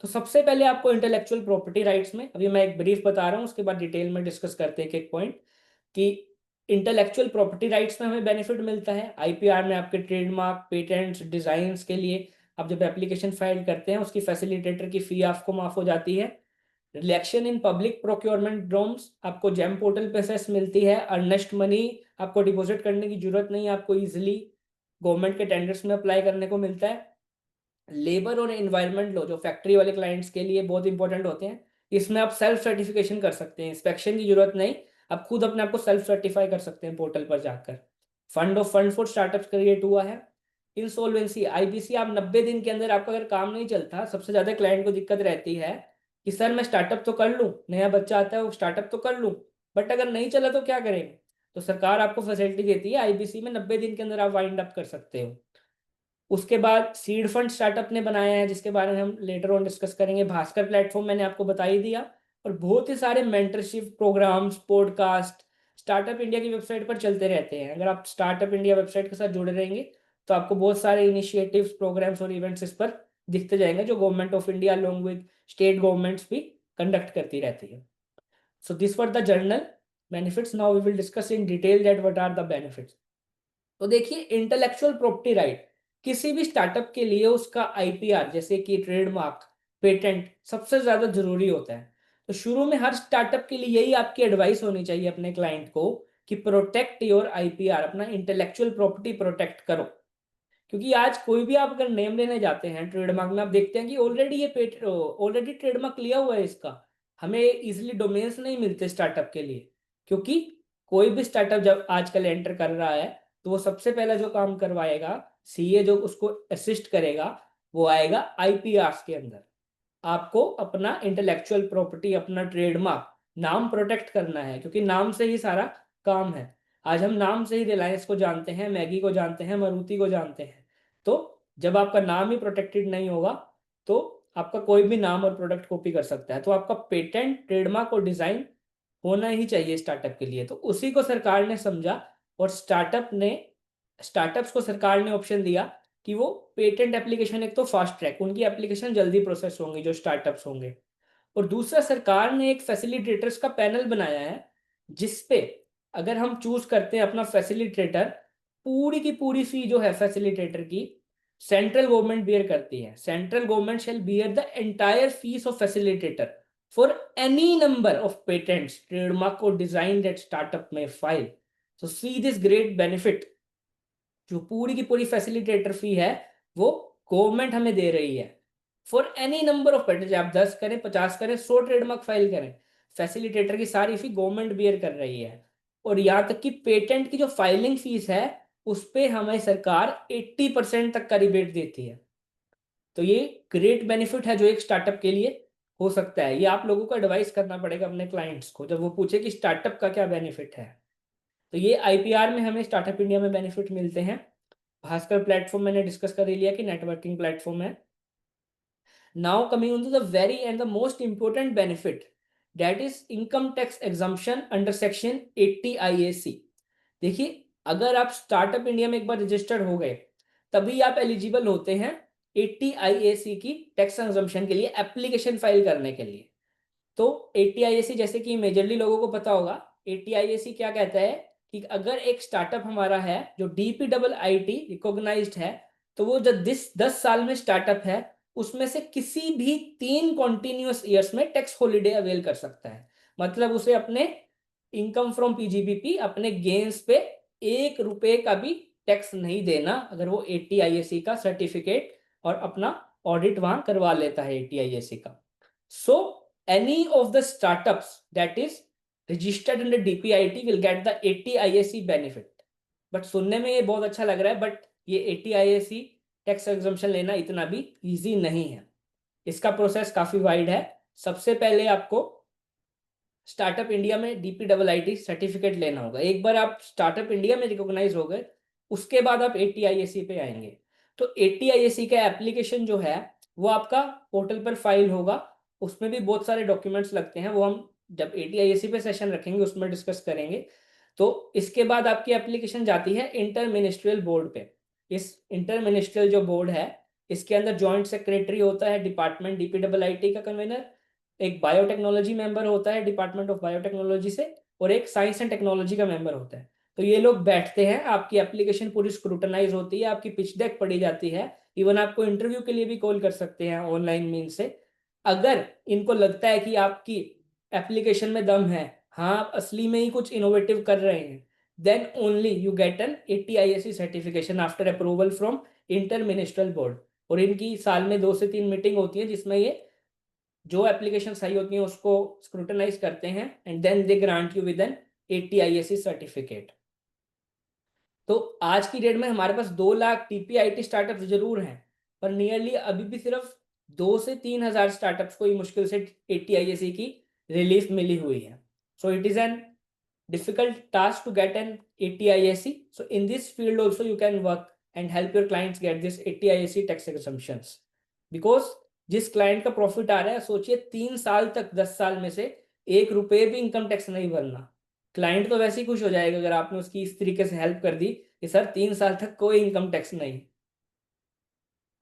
तो सबसे पहले आपको इंटेलेक्चुअल प्रॉपर्टी राइट्स में, अभी मैं एक ब्रीफ बता रहा हूँ, उसके बाद डिटेल में डिस्कस करते हैं एक एक पॉइंट, कि इंटेलेक्चुअल प्रॉपर्टी राइट्स में हमें बेनिफिट मिलता है। IPR में आपके ट्रेडमार्क, पेटेंट्स, डिजाइन्स के लिए आप जब एप्लीकेशन फाइल करते हैं, उसकी फैसिलिटेटर की फी आपको माफ हो जाती है। रिलेक्शन इन पब्लिक प्रोक्योरमेंट ड्रॉम्स, आपको जेम पोर्टल पे सेस मिलती है। अर्नेस्ट मनी आपको डिपॉजिट करने की जरूरत नहीं, आपको इजिली गवर्नमेंट के टेंडर्स में अप्लाई करने को मिलता है। लेबर और एनवायरनमेंट लो, जो फैक्ट्री वाले क्लाइंट्स के लिए बहुत इंपॉर्टेंट होते हैं, इसमें आप सेल्फ सर्टिफिकेशन कर सकते हैं, इंस्पेक्शन की जरूरत नहीं, आप खुद अपने आप को सेल्फ सर्टिफाई कर सकते हैं पोर्टल पर जाकर। फंड फॉर स्टार्टअप्स क्रिएट हुआ है। इंसॉल्वेंसी, IBC, आप 90 दिन के अंदर आपका अगर काम नहीं चलता, सबसे ज्यादा क्लाइंट को दिक्कत रहती है कि सर मैं स्टार्टअप तो कर लूँ, नया बच्चा आता है वो स्टार्टअप तो कर लूँ, बट अगर नहीं चला तो क्या करेंगे? तो सरकार आपको फैसिलिटी देती है, IBC में 90 दिन के अंदर आप वाइंड अप कर सकते हो। उसके बाद सीड फंड स्टार्टअप ने बनाया है, जिसके बारे में हम लेटर ऑन डिस्कस करेंगे। भास्कर प्लेटफॉर्म मैंने आपको बता ही दिया, और बहुत ही सारे mentorship programmes, podcast startup India की वेबसाइट पर चलते रहते हैं। अगर आप स्टार्टअप इंडिया वेबसाइट के साथ जुड़े रहेंगे तो आपको बहुत सारे इनिशिएटिव्स, प्रोग्राम्स और इवेंट्स इस पर दिखते जाएंगे, जो government of India along with state governments भी कंडक्ट करती रहती है। So this were the general benefits. Now we will discuss in detail that what are the benefits. तो देखिए, इंटेलेक्चुअल प्रॉपर्टी राइट किसी भी स्टार्टअप के लिए उसका IPR, जैसे कि ट्रेडमार्क, पेटेंट, सबसे ज्यादा जरूरी होता है। तो शुरू में हर स्टार्टअप के लिए यही आपकी एडवाइस होनी चाहिए अपने क्लाइंट को कि प्रोटेक्ट योर IPR, अपना इंटेलेक्चुअल प्रॉपर्टी प्रोटेक्ट करो। क्योंकि आज कोई भी आप अगर नेम लेने जाते हैं ट्रेडमार्क में, आप देखते हैं कि ऑलरेडी ट्रेडमार्क लिया हुआ है इसका, हमें इजिली डोमेन्स नहीं मिलते स्टार्टअप के लिए। क्योंकि कोई भी स्टार्टअप जब आजकल एंटर कर रहा है, तो वो सबसे पहला जो काम करवाएगा, CA जो उसको असिस्ट करेगा, वो आएगा IPRs के अंदर। आपको अपना इंटेलेक्चुअल प्रॉपर्टी, अपना ट्रेडमार्क, नाम प्रोटेक्ट करना है, क्योंकि नाम से ही सारा काम है। आज हम नाम से ही रिलायंस को जानते हैं, मैगी को जानते हैं, मारुति को जानते हैं। तो जब आपका नाम ही प्रोटेक्टेड नहीं होगा तो आपका कोई भी नाम और प्रोडक्ट कॉपी कर सकता है। तो आपका पेटेंट, ट्रेडमार्क और डिजाइन होना ही चाहिए स्टार्टअप के लिए। तो उसी को सरकार ने समझा और स्टार्टअप्स को सरकार ने ऑप्शन दिया कि वो पेटेंट एप्लीकेशन, एक तो फास्ट ट्रैक, उनकी एप्लीकेशन जल्दी प्रोसेस होंगी जो स्टार्टअप्स होंगे, और दूसरा सरकार ने एक फैसिलिटेटर्स का पैनल बनाया है जिसपे अगर हम चूज करते हैं अपना फैसिलिटेटर, पूरी की पूरी फी जो है फैसिलिटेटर की सेंट्रल गवर्नमेंट बियर करती है। Central government shell bear the entire fees of facilitator for any number of patents, trademark और डिजाइन दैट स्टार्टअप में file. So see this great benefit, जो पूरी की पूरी फैसिलिटेटर फी है वो गवर्नमेंट हमें दे रही है for any number of patent. आप 10 करें, 50 करें, 100 ट्रेडमार्क फाइल करें, फैसिलिटेटर की सारी फी गवर्नमेंट बियर कर रही है। और यहाँ तक कि पेटेंट की जो फाइलिंग फीस है उस पे हमें सरकार 80% तक का रिबेट देती है। तो ये ग्रेट बेनिफिट है जो एक स्टार्टअप के लिए हो सकता है। ये आप लोगों को एडवाइस करना पड़ेगा अपने क्लाइंट्स को जब वो पूछे कि स्टार्टअप का क्या बेनिफिट है। तो ये IPR में हमें स्टार्टअप इंडिया में बेनिफिट मिलते हैं। भास्कर प्लेटफॉर्म मैंने डिस्कस कर ही लिया कि नेटवर्किंग प्लेटफॉर्म है। Now coming on to the very end the most important benefit, that is income tax exemption under section 80 IAC। देखिए, अगर आप स्टार्टअप इंडिया में एक बार रजिस्टर्ड हो गए तभी आप एलिजिबल होते हैं 80 IAC की टैक्स एग्जम्पशन के लिए एप्लीकेशन फाइल करने के लिए। तो 80 IAC जैसे कि मेजरली लोगों को पता होगा, 80 IAC क्या कहता है कि अगर एक स्टार्टअप हमारा है जो DPIIT रिकॉग्नाइज्ड है, तो वो जो 10 साल में स्टार्टअप है उसमें से किसी भी 3 कॉन्टिन्यूअस ईयर्स में टैक्स हॉलीडे अवेल कर सकता है। मतलब उसे अपने इनकम फ्रॉम PGBP, अपने गेन्स पे 1 रुपए का भी टैक्स नहीं देना अगर वो 80 IAC का सर्टिफिकेट और अपना ऑडिट वहां करवा लेता है 80 IAC का। सो any of the startups that is registered under DPIIT will get the 80 IAC benefit। But सुनने में ये बहुत अच्छा लग रहा है, बट ये 80 IAC टैक्स एग्जम्पशन लेना इतना भी इजी नहीं है। इसका प्रोसेस काफी वाइड है। सबसे पहले आपको स्टार्टअप इंडिया में DPIIT सर्टिफिकेट लेना होगा। एक बार आप स्टार्टअप इंडिया में रिकॉग्नाइज हो गए उसके बाद आप 80 IAC पे आएंगे। तो 80 IAC का एप्लीकेशन जो है वो आपका पोर्टल पर फाइल होगा। उसमें भी बहुत सारे डॉक्यूमेंट्स लगते हैं, वो हम जब 80 IAC पे सेशन रखेंगे उसमें डिस्कस करेंगे। तो इसके बाद आपकी एप्लीकेशन जाती है इंटर मिनिस्ट्रियल बोर्ड पे। इस इंटर मिनिस्ट्रियल जो बोर्ड है इसके अंदर जॉइंट सेक्रेटरी होता है डिपार्टमेंट DPIIT का कन्वीनर, एक बायोटेक्नोलॉजी मेंबर होता है डिपार्टमेंट ऑफ बायोटेक्नोलॉजी से, और एक साइंस एंड टेक्नोलॉजी का मेंबर होता है। तो ये लोग बैठते हैं, आपकी एप्लीकेशन पूरी स्क्रूटनाइज होती है, आपकी पिच डेक पढ़ी जाती है, इवन आपको इंटरव्यू के लिए भी कॉल कर सकते हैं ऑनलाइन मीन से। अगर इनको लगता है कि आपकी एप्लीकेशन में दम है, हाँ आप असली में ही कुछ इनोवेटिव कर रहे हैं, then only you get an 80 IAC certification after approval from inter ministerial board. और इनकी साल में 2 से 3 मीटिंग होती है जिसमें ये जो एप्लीकेशन सही होती है उसको स्क्रूटनाइज करते हैं and then they grant you with an 80 IAC certificate. तो आज की डेट में हमारे पास 2 लाख TPIIT स्टार्टअप्स जरूर हैं, पर नियरली अभी भी सिर्फ 2 से 3 हजार स्टार्टअप्स को ही मुश्किल से 80 IAC की रिलीफ मिली हुई है। So it is an difficult task to get an 80 IAC. So in this field also you can work and help your clients get this 80 IAC tax exemptions. Because जिस client का profit आ रहा है, सोचिए 3 साल तक 10 साल में से 1 रुपए भी इनकम टैक्स नहीं भरना। क्लाइंट तो वैसे ही खुश हो जाएगा अगर आपने उसकी इस तरीके से हेल्प कर दी कि सर 3 साल तक कोई इनकम टैक्स नहीं।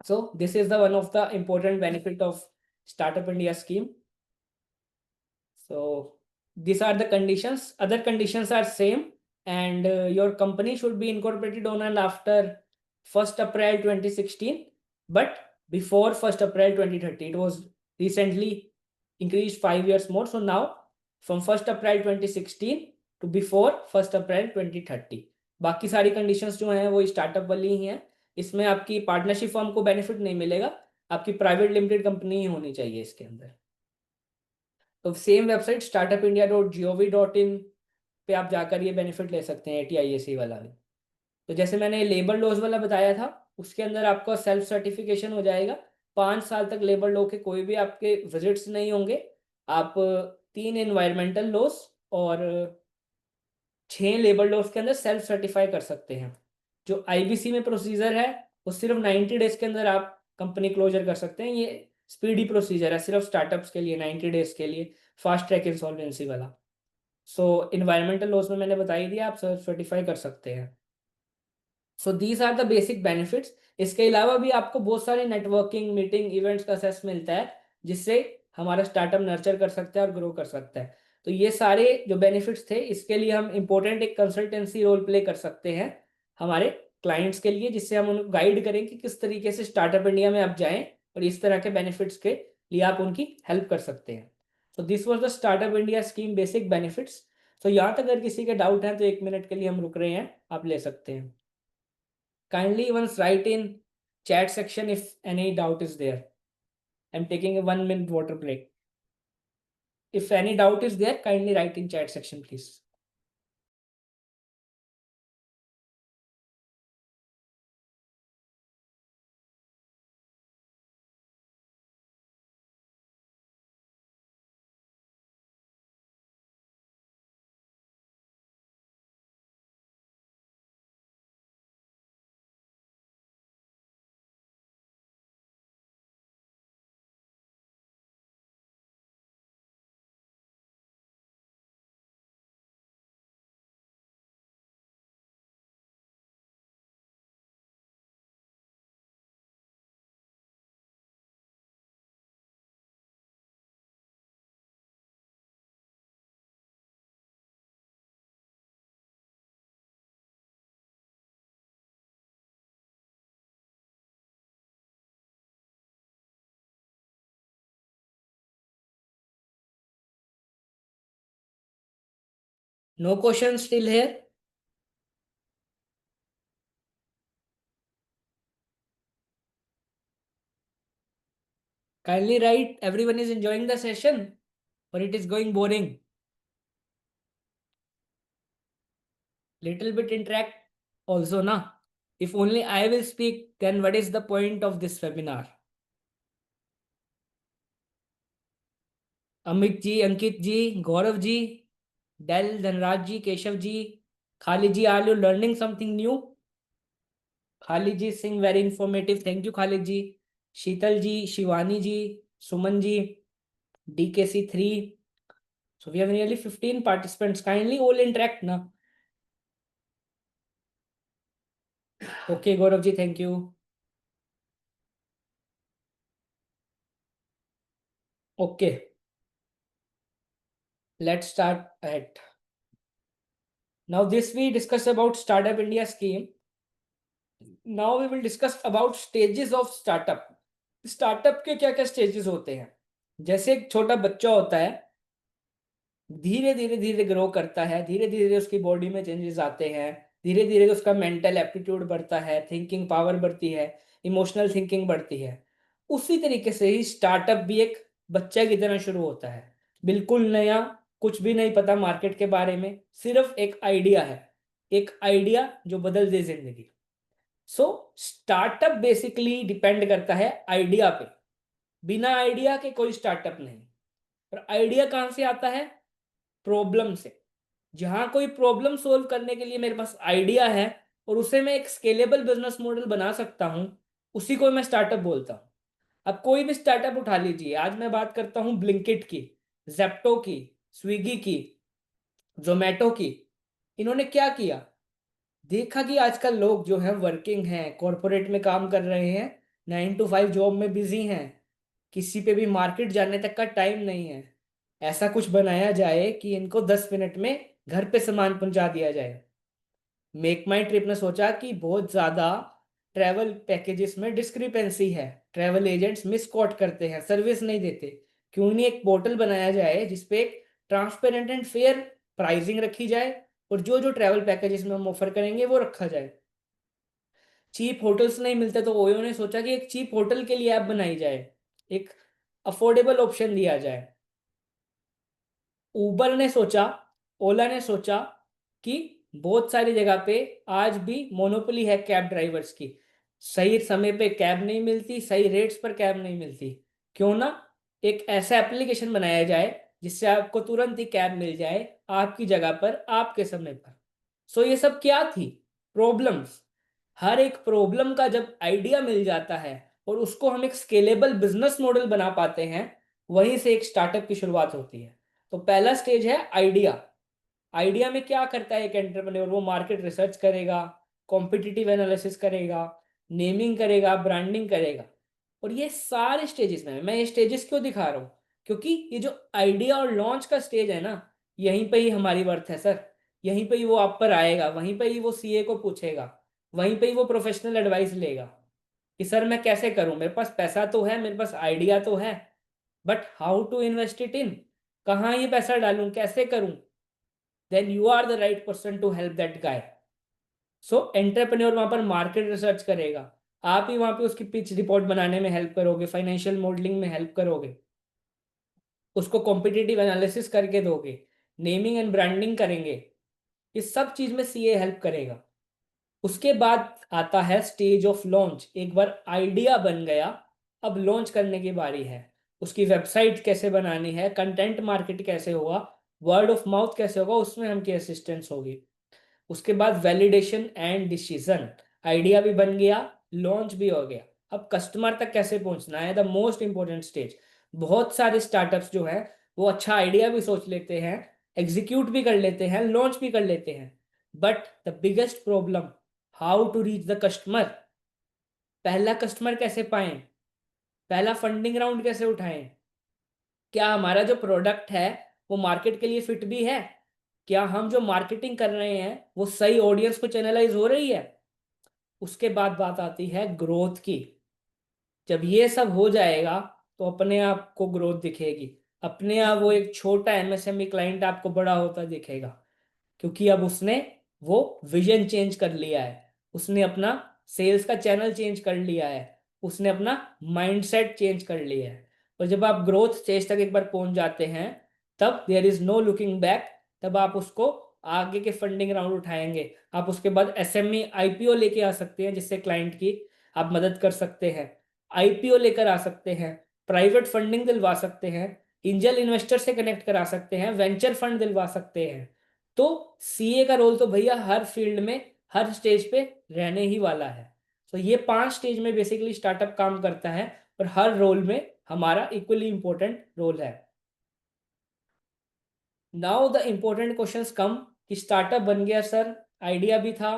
So this is the one of the important benefit of startup India scheme. So these are the conditions. Other conditions are same, and your company should be incorporated on and after 1st April 2016, but before 1st April 2030. It was recently increased 5 years more. So now from 1st April 2016 to before 1st April 2030. बाकी सारी conditions जो हैं वो startup वाली ही हैं। इसमें आपकी partnership firm को बेनिफिट नहीं मिलेगा, आपकी प्राइवेट लिमिटेड कंपनी ही होनी चाहिए इसके अंदर। तो सेम वेबसाइट startupindia.gov.in पे आप जाकर ये बेनिफिट ले सकते हैं 80 IAC वाला भी। तो जैसे मैंने लेबर लॉज वाला बताया था, उसके अंदर आपका सेल्फ सर्टिफिकेशन हो जाएगा। 5 साल तक लेबर लॉ के कोई भी आपके विजिट्स नहीं होंगे। आप 3 इन्वायरमेंटल लॉज और 6 लेबर लॉज के अंदर सेल्फ सर्टिफाई कर सकते हैं। जो आईबीसी में प्रोसीजर है वो सिर्फ 90 डेज के अंदर आप कंपनी क्लोजर कर सकते हैं। ये स्पीडी प्रोसीजर है सिर्फ स्टार्टअप्स के लिए, 90 डेज के लिए, फास्ट ट्रैक इंसॉल्वेंसी वाला। सो इन्वायरमेंटल लॉस में मैंने बता ही दिया, आप सर्टिफाई कर सकते हैं। So these are the basic benefits. इसके अलावा भी आपको बहुत सारे नेटवर्किंग, मीटिंग, इवेंट्स का एक्सेस मिलता है, जिससे हमारा स्टार्टअप नर्चर कर सकता है और ग्रो कर सकता है। तो ये सारे जो बेनिफिट्स थे, इसके लिए हम इंपॉर्टेंट एक कंसल्टेंसी रोल प्ले कर सकते हैं हमारे क्लाइंट्स के लिए, जिससे हम उनको गाइड करें कि किस तरीके से स्टार्टअप इंडिया में आप जाएं और इस तरह के बेनिफिट्स के लिए आप उनकी हेल्प कर सकते हैं। तो this was the startup India scheme basic benefits. तो यहाँ तक अगर किसी के डाउट है तो 1 मिनट के लिए हम रुक रहे हैं, आप ले सकते हैं। Kindly once write in chat section if any doubt is there. I'm taking a 1 minute water break. If any doubt is there, kindly write in chat section, please. No questions still here? Kindly write, everyone is enjoying the session or it is going boring? Little bit interact also, na? If only I will speak, then what is the point of this webinar? Amit ji, Ankit ji, Gaurav ji, Dale, Dhanraj ji, Keshav ji, Khalid ji, are you learning something new? Khalid ji Singh very informative, thank you Khalid ji. Sheetal ji, Shivani ji, Suman ji, DKC3. So we have nearly 15 participants. Kindly all interact now. Okay, Gaurav ji, thank you. Okay, let's start ahead. Now this we discussed about Startup India scheme. Now we will discuss about stages of startup. Startup के क्या क्या stages होते हैं? जैसे एक छोटा बच्चा होता है, धीरे धीरे धीरे ग्रो करता है, धीरे धीरे उसकी बॉडी में चेंजेस आते हैं, धीरे धीरे उसका मेंटल एप्टीट्यूड बढ़ता है, थिंकिंग पावर बढ़ती है, इमोशनल थिंकिंग बढ़ती है। उसी तरीके से ही स्टार्टअप भी एक बच्चे की तरह शुरू होता है, बिल्कुल नया, कुछ भी नहीं पता मार्केट के बारे में, सिर्फ एक आइडिया है, एक आइडिया जो बदल दे जिंदगी। सो स्टार्टअप बेसिकली डिपेंड करता है आइडिया पे। बिना आइडिया के कोई स्टार्टअप नहीं। और आइडिया कहां से आता है? प्रॉब्लम से। जहां कोई प्रॉब्लम सोल्व करने के लिए मेरे पास आइडिया है और उसे मैं एक स्केलेबल बिजनेस मॉडल बना सकता हूं, उसी को मैं स्टार्टअप बोलता हूं। अब कोई भी स्टार्टअप उठा लीजिए, आज मैं बात करता हूं ब्लिंकिट की, जेप्टो की, स्विगी की, जोमेटो की। इन्होंने क्या किया? देखा कि आजकल लोग जो हैं वर्किंग हैं, कॉरपोरेट में काम कर रहे हैं, 9 to 5 जॉब में बिजी हैं, किसी पे भी मार्केट जाने तक का टाइम नहीं है। ऐसा कुछ बनाया जाए कि इनको 10 मिनट में घर पे सामान पहुंचा दिया जाए। मेक माई ट्रिप ने सोचा कि बहुत ज़्यादा ट्रैवल पैकेजेस में डिस्क्रिपेंसी है, ट्रैवल एजेंट्स मिस कोट करते हैं, सर्विस नहीं देते। क्यों नहीं एक पोर्टल बनाया जाए जिसपे एक ट्रांसपेरेंट एंड फेयर प्राइसिंग रखी जाए और जो जो ट्रैवल पैकेजेस में हम ऑफर करेंगे वो रखा जाए। चीप होटल्स नहीं मिलते तो ओयो ने सोचा कि एक चीप होटल के लिए ऐप बनाई जाए, एक अफोर्डेबल ऑप्शन दिया जाए। उबर ने सोचा, ओला ने सोचा कि बहुत सारी जगह पे आज भी मोनोपोली है कैब ड्राइवर्स की। सही समय पे कैब नहीं मिलती, सही रेट्स पर कैब नहीं मिलती। क्यों ना एक ऐसा एप्लीकेशन बनाया जाए जिससे आपको तुरंत ही कैब मिल जाए आपकी जगह पर आपके समय पर। सो ये सब क्या थी? प्रॉब्लम्स। हर एक प्रॉब्लम का जब आइडिया मिल जाता है और उसको हम एक स्केलेबल बिजनेस मॉडल बना पाते हैं, वहीं से एक स्टार्टअप की शुरुआत होती है। तो पहला स्टेज है आइडिया। आइडिया में क्या करता है एक एंटरप्रेन्योर? वो मार्केट रिसर्च करेगा, कॉम्पिटिटिव एनालिसिस करेगा, नेमिंग करेगा, ब्रांडिंग करेगा। और ये सारे स्टेजेस में मैं ये स्टेजेस क्यों दिखा रहा हूँ? क्योंकि ये जो आइडिया और लॉन्च का स्टेज है ना, यहीं पे ही हमारी वर्थ है सर। यहीं पे ही वो आप पर आएगा, वहीं पे ही वो सीए को पूछेगा, वहीं पे ही वो प्रोफेशनल एडवाइस लेगा कि सर मैं कैसे करूं, मेरे पास पैसा तो है, मेरे पास आइडिया तो है, but how to invest it in, कहाँ ये पैसा डालूं, कैसे करूं? Then you are the right person to help that guy. So entrepreneur वहां पर मार्केट रिसर्च करेगा, आप ही वहां पे उसकी पिच रिपोर्ट बनाने में हेल्प करोगे, फाइनेंशियल मॉडलिंग में हेल्प करोगे, उसको कॉम्पिटिटिव एनालिसिस करके दोगे, नेमिंग एंड ब्रांडिंग करेंगे। इस सब चीज में सीए हेल्प करेगा। उसके बाद आता है स्टेज ऑफ लॉन्च। एक बार आइडिया बन गया, अब लॉन्च करने की बारी है। उसकी वेबसाइट कैसे बनानी है, कंटेंट मार्केट कैसे होगा, वर्ड ऑफ माउथ कैसे होगा, उसमें हमकी असिस्टेंस होगी। उसके बाद वैलिडेशन एंड डिसीजन। आइडिया भी बन गया, लॉन्च भी हो गया, अब कस्टमर तक कैसे पहुंचना है, द मोस्ट इंपॉर्टेंट स्टेज। बहुत सारे स्टार्टअप्स जो है वो अच्छा आइडिया भी सोच लेते हैं, एग्जीक्यूट भी कर लेते हैं, लॉन्च भी कर लेते हैं, but the biggest problem, how to reach the customer. पहला कस्टमर कैसे पाएं, पहला फंडिंग राउंड कैसे उठाएं, क्या हमारा जो प्रोडक्ट है वो मार्केट के लिए फिट भी है, क्या हम जो मार्केटिंग कर रहे हैं वो सही ऑडियंस को चैनलाइज हो रही है। उसके बाद बात आती है ग्रोथ की। जब ये सब हो जाएगा तो अपने आप को ग्रोथ दिखेगी, अपने आप वो एक छोटा एमएसएमई क्लाइंट आपको बड़ा होता दिखेगा, क्योंकि अब उसने वो विजन चेंज कर लिया है, उसने अपना सेल्स का चैनल चेंज कर लिया है, उसने अपना माइंडसेट चेंज कर लिया है। और जब आप ग्रोथ स्टेज तक एक बार पहुंच जाते हैं, तब there is no looking back. तब आप उसको आगे के फंडिंग राउंड उठाएंगे, आप उसके बाद एसएमई आईपीओ लेके आ सकते हैं जिससे क्लाइंट की आप मदद कर सकते हैं, आईपीओ लेकर आ सकते हैं, प्राइवेट फंडिंग दिलवा सकते हैं, एंजल इन्वेस्टर से कनेक्ट करा सकते हैं, वेंचर फंड दिलवा सकते हैं। तो सीए का रोल तो भैया हर फील्ड में हर स्टेज पे रहने ही वाला है। तो ये 5 स्टेज में बेसिकली स्टार्टअप काम करता है और हर रोल में हमारा इक्वली इंपॉर्टेंट रोल है। नाउ द इंपॉर्टेंट क्वेश्चंस कम कि स्टार्टअप बन गया सर, आइडिया भी था,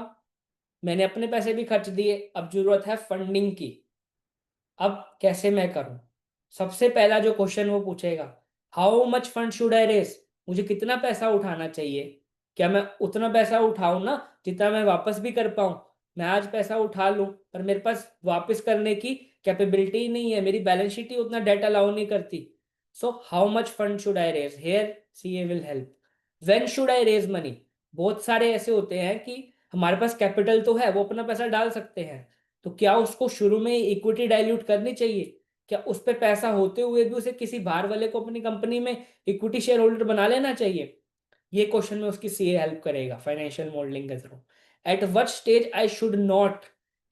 मैंने अपने पैसे भी खर्च दिए, अब जरूरत है फंडिंग की, अब कैसे मैं करूं? सबसे पहला जो क्वेश्चन वो पूछेगा, how much fund should I raise, मुझे कितना पैसा उठाना चाहिए? क्या मैं उतना पैसा उठाऊं ना जितना मैं वापस भी कर पाऊं? मैं आज पैसा उठा लूं पर मेरे पास वापस करने की कैपेबिलिटी ही नहीं है, मेरी बैलेंस शीट ही उतना डेटा अलाउ नहीं करती। So how much fund should I raise, here CA will help. When should I raise money, बहुत सारे ऐसे होते हैं कि हमारे पास कैपिटल तो है, वो अपना पैसा डाल सकते हैं, तो क्या उसको शुरू में इक्विटी डाइल्यूट करनी चाहिए? क्या उस पे पैसा होते हुए भी उसे किसी बाहर वाले को अपनी कंपनी में इक्विटी शेयर होल्डर बना लेना चाहिए? ये क्वेश्चन में उसकी सीए हेल्प करेगा फाइनेंशियल मॉडलिंग के through. At what stage I should not,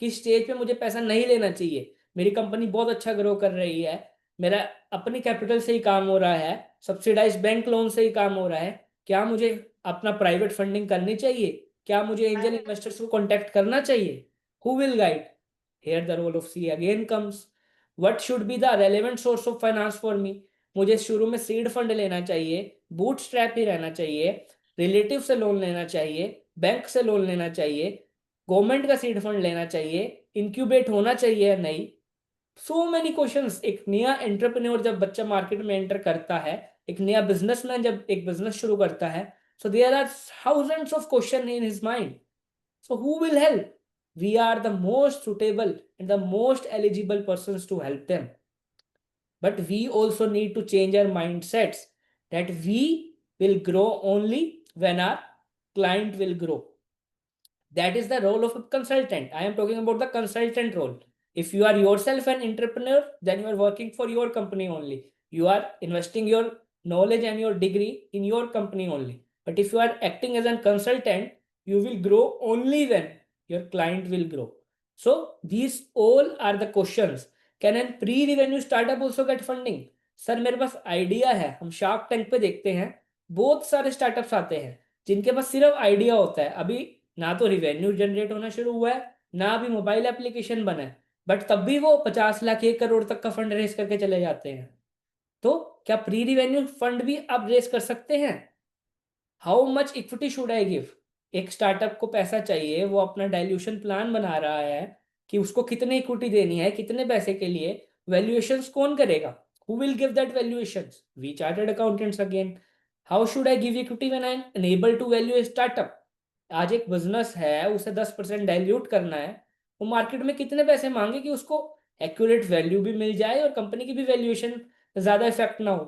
किस स्टेज पे मुझे पैसा नहीं लेना चाहिए, मेरी कंपनी बहुत अच्छा ग्रो कर रही है, मेरा अपनी कैपिटल से ही काम हो रहा है, सब्सिडाइज बैंक लोन से ही काम हो रहा है, क्या मुझे अपना प्राइवेट फंडिंग करनी चाहिए, क्या मुझे एंजल इन्वेस्टर्स को कॉन्टेक्ट करना चाहिए? Who will guide? Here the role of C again comes. What should be the relevant source of finance for me? मुझे शुरू में सीड फंड लेना चाहिए, बूट स्ट्रैप ही रहना चाहिए, रिलेटिव से लोन लेना चाहिए, बैंक से लोन लेना चाहिए, गवर्नमेंट का सीड फंड लेना चाहिए, इंक्यूबेट होना चाहिए या नहीं? So many questions. एक नया एंटरप्रेन्योर जब बच्चा मार्केट में एंटर करता है, एक नया बिजनेसमैन जब एक बिजनेस शुरू करता है, so there are thousands of question in his mind. So who will help? We are the most suitable and the most eligible persons to help them. But we also need to change our mindsets that we will grow only when our client will grow. That is the role of a consultant. I am talking about the consultant role. If you are yourself an entrepreneur, then you are working for your company only. You are investing your knowledge and your degree in your company only. But if you are acting as a consultant, You will grow only when your client will grow. So these all are the questions. Can a pre-revenue startup also get funding? Sir मेरे पास idea है, हम shark tank पे देखते हैं बहुत सारे startups आते हैं जिनके पास सिर्फ आइडिया होता है, अभी ना तो रिवेन्यू जनरेट होना शुरू हुआ है ना अभी मोबाइल एप्लीकेशन बना है, बट तब भी वो 50 लाख 1 करोड़ तक का फंड रेस करके चले जाते हैं। तो क्या प्री रिवेन्यू फंड भी आप रेस कर सकते हैं? How much equity should I give? एक स्टार्टअप को पैसा चाहिए, वो अपना डाइल्यूशन प्लान बना रहा है कि उसको कितने इक्विटी देनी है, कितने पैसे के लिए, वैल्यूएशंस कौन करेगा? Who will give that valuations? We chartered accountants again. How should I give equity when I am unable to value a startup? आज एक बिजनेस है, उसे 10% डाइल्यूट करना है, वो मार्केट में कितने पैसे मांगे कि उसको एक्यूरेट वैल्यू भी मिल जाए और कंपनी की भी वैल्यूएशन ज्यादा इफेक्ट ना हो?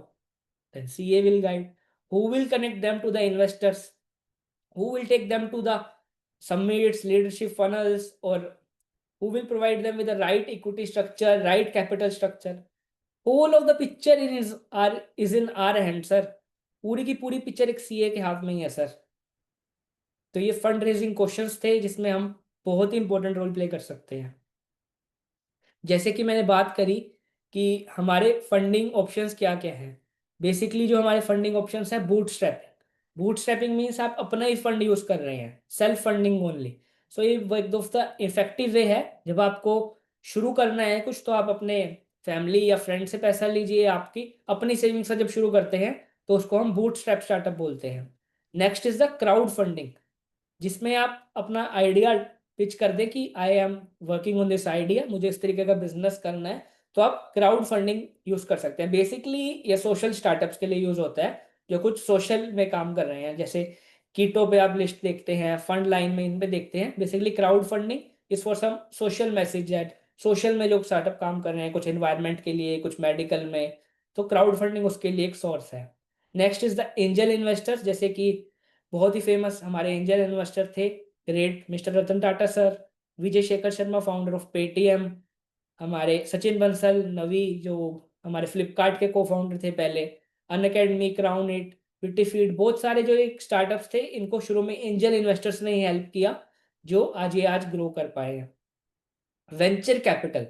Then CA will guide. Who will connect them to the investors? Who will take them to the summits, leadership funnels, or who will provide them with the right equity structure, right capital structure? Whole of the picture is in our hand, sir. पूरी की पूरी picture एक CA के हाथ में ही है sir. तो ये फंड रेजिंग क्वेश्चंस थे जिसमें हम बहुत ही इंपॉर्टेंट रोल प्ले कर सकते हैं। जैसे कि मैंने बात करी कि हमारे फंडिंग ऑप्शंस क्या क्या हैं। बेसिकली जो हमारे फंडिंग ऑप्शंस है बूटस्ट्रैपिंग। बूटस्ट्रैपिंग मीन्स आप अपना ही फंड यूज कर रहे हैं, सेल्फ फंडिंग ओनली। सो ये एक ऑफ द इफेक्टिव वे है। जब आपको शुरू करना है कुछ तो आप अपने फैमिली या फ्रेंड से पैसा लीजिए, आपकी अपनी सेविंग से जब शुरू करते हैं तो उसको हम बूटस्ट्रैप स्टार्टअप बोलते हैं। Next is the crowd funding, जिसमें आप अपना आइडिया पिच कर दें कि I am working on this idea, मुझे इस तरीके का बिजनेस करना है, तो आप क्राउड फंडिंग यूज कर सकते हैं। बेसिकली ये सोशल स्टार्टअप्स के लिए यूज होता है जो कुछ सोशल में काम कर रहे हैं, जैसे कीटो पे आप लिस्ट देखते हैं, फंड लाइन में इन पे देखते हैं। Basically crowd funding is for some social message at social में जो स्टार्टअप काम कर रहे हैं, कुछ एनवायरनमेंट के लिए, कुछ मेडिकल में, तो क्राउड फंडिंग उसके लिए एक सोर्स है। Next is the angel investors, जैसे कि बहुत ही फेमस हमारे एंजल इन्वेस्टर थे great mister Ratan Tata sir, Vijay Shekhar Sharma founder of Paytm, हमारे सचिन बंसल नवी जो हमारे फ्लिपकार्ट के को फाउंडर थे पहले, अनअकैडमी, क्राउन इट, विटीफीड, बहुत सारे जो एक स्टार्टअप्स थे इनको शुरू में एंजल इन्वेस्टर्स ने ही हेल्प किया जो आज ग्रो कर पाए हैं। वेंचर कैपिटल,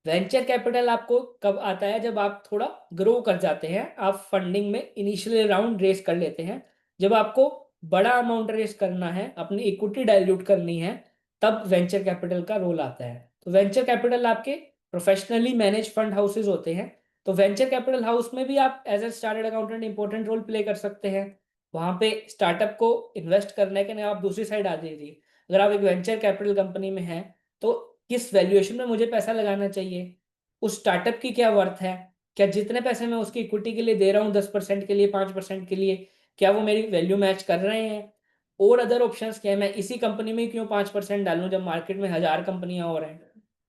वेंचर कैपिटल आपको कब आता है? जब आप थोड़ा ग्रो कर जाते हैं, आप फंडिंग में इनिशियल राउंड रेस कर लेते हैं, जब आपको बड़ा अमाउंट रेस करना है, अपनी इक्विटी डाइल्यूट करनी है, तब वेंचर कैपिटल का रोल आता है। तो वेंचर कैपिटल आपके प्रोफेशनली मैनेज फंड हाउसेज होते हैं। तो वेंचर कैपिटल हाउस में भी आप as a chartered accountant important role play कर सकते हैं। वहां पे स्टार्टअप को इन्वेस्ट करने के लिए आप दूसरी साइड आ जाइए। अगर आप एक वेंचर कैपिटल कंपनी में हैं तो किस वैल्यूएशन में मुझे पैसा लगाना चाहिए, उस स्टार्टअप की क्या वर्थ है, क्या जितने पैसे मैं उसकी इक्विटी के लिए दे रहा हूँ 10% के लिए, 5% के लिए, क्या वो मेरी वैल्यू मैच कर रहे हैं, और अदर ऑप्शंस क्या है, मैं इसी कंपनी में क्यों 5% डालूं जब मार्केट में 1000 कंपनियां और हैं।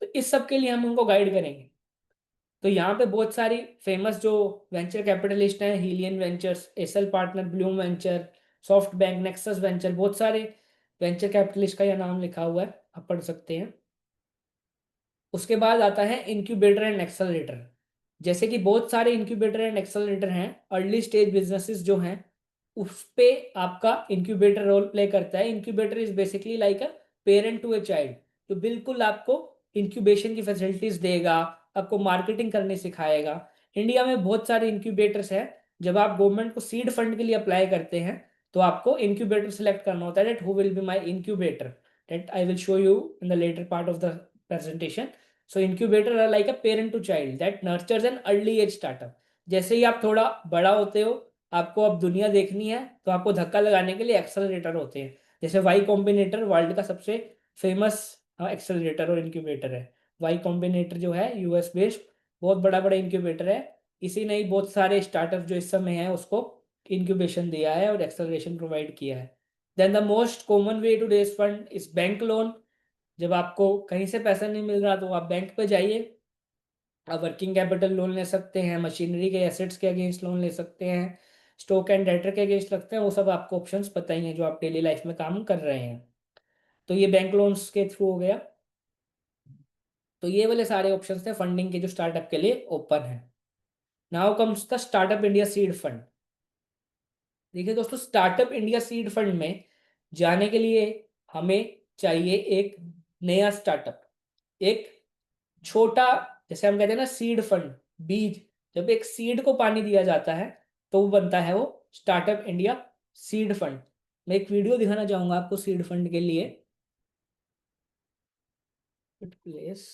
तो इस सब के लिए हम उनको गाइड करेंगे। तो यहाँ पे बहुत सारी फेमस जो वेंचर कैपिटलिस्ट हैं, Helion Ventures, SL Partner, Bloom Venture, SoftBank, Nexus Venture, बहुत सारे वेंचर कैपिटलिस्ट का यह नाम लिखा हुआ है, आप पढ़ सकते हैं। उसके बाद आता है इंक्यूबेटर एंड एक्सेलरेटर। जैसे कि बहुत सारे इंक्यूबेटर एंड एक्सेलरेटर हैं, अर्ली स्टेज बिजनेसेस जो हैं उस पे आपका इंक्यूबेटर रोल प्ले करता है। Incubator is basically like a parent to a child, तो बिल्कुल आपको इंक्यूबेशन की फैसिलिटीज देगा, आपको मार्केटिंग करने सिखाएगा। इंडिया में बहुत सारे इंक्यूबेटर्स हैं। जब आप गवर्नमेंट को सीड फंड के लिए अप्लाई करते हैं तो आपको इंक्यूबेटर सेलेक्ट करना होता है, that who will be my incubator, that I will show you in the later part of the presentation. So incubator are like a parent to child that nurtures an early age startup. जैसे ही आप थोड़ा बड़ा होते हो, आपको अब दुनिया देखनी है, तो आपको धक्का लगाने के लिए एक्सेलरेटर होते हैं। जैसे वाई कॉम्बिनेटर वर्ल्ड का सबसे फेमस एक्सेलरेटर और इंक्यूबेटर है। वाई कॉम्बिनेटर जो है यूएस बेस्ड बहुत बड़ा इंक्यूबेटर है। इसी ने ही बहुत सारे स्टार्टअप जो इस समय है उसको इंक्यूबेशन दिया है और एक्सेलरेशन प्रोवाइड किया है। Then the most common way to raise fund is bank loan. जब आपको कहीं से पैसा नहीं मिल रहा तो आप बैंक पे जाइए, आप वर्किंग कैपिटल लोन ले सकते हैं, मशीनरी के एसेट्स के अगेंस्ट लोन ले सकते हैं, स्टॉक एंड डेटर के अगेंस्ट लगते हैं, वो सब आपको ऑप्शंस पता ही हैं जो आप डेली लाइफ में काम कर रहे हैं। तो ये बैंक लोन्स के थ्रू हो गया। तो ये वाले सारे ऑप्शंस थे फंडिंग के जो स्टार्टअप के लिए ओपन है। Now comes the startup India seed fund. देखिए दोस्तों, स्टार्टअप इंडिया सीड फंड में जाने के लिए हमें चाहिए एक नया स्टार्टअप, एक छोटा, जैसे हम कहते हैं ना सीड फंड, बीज, जब एक सीड को पानी दिया जाता है तो वो बनता है वो स्टार्टअप इंडिया सीड फंड। मैं एक वीडियो दिखाना चाहूंगा आपको सीड फंड के लिए। Place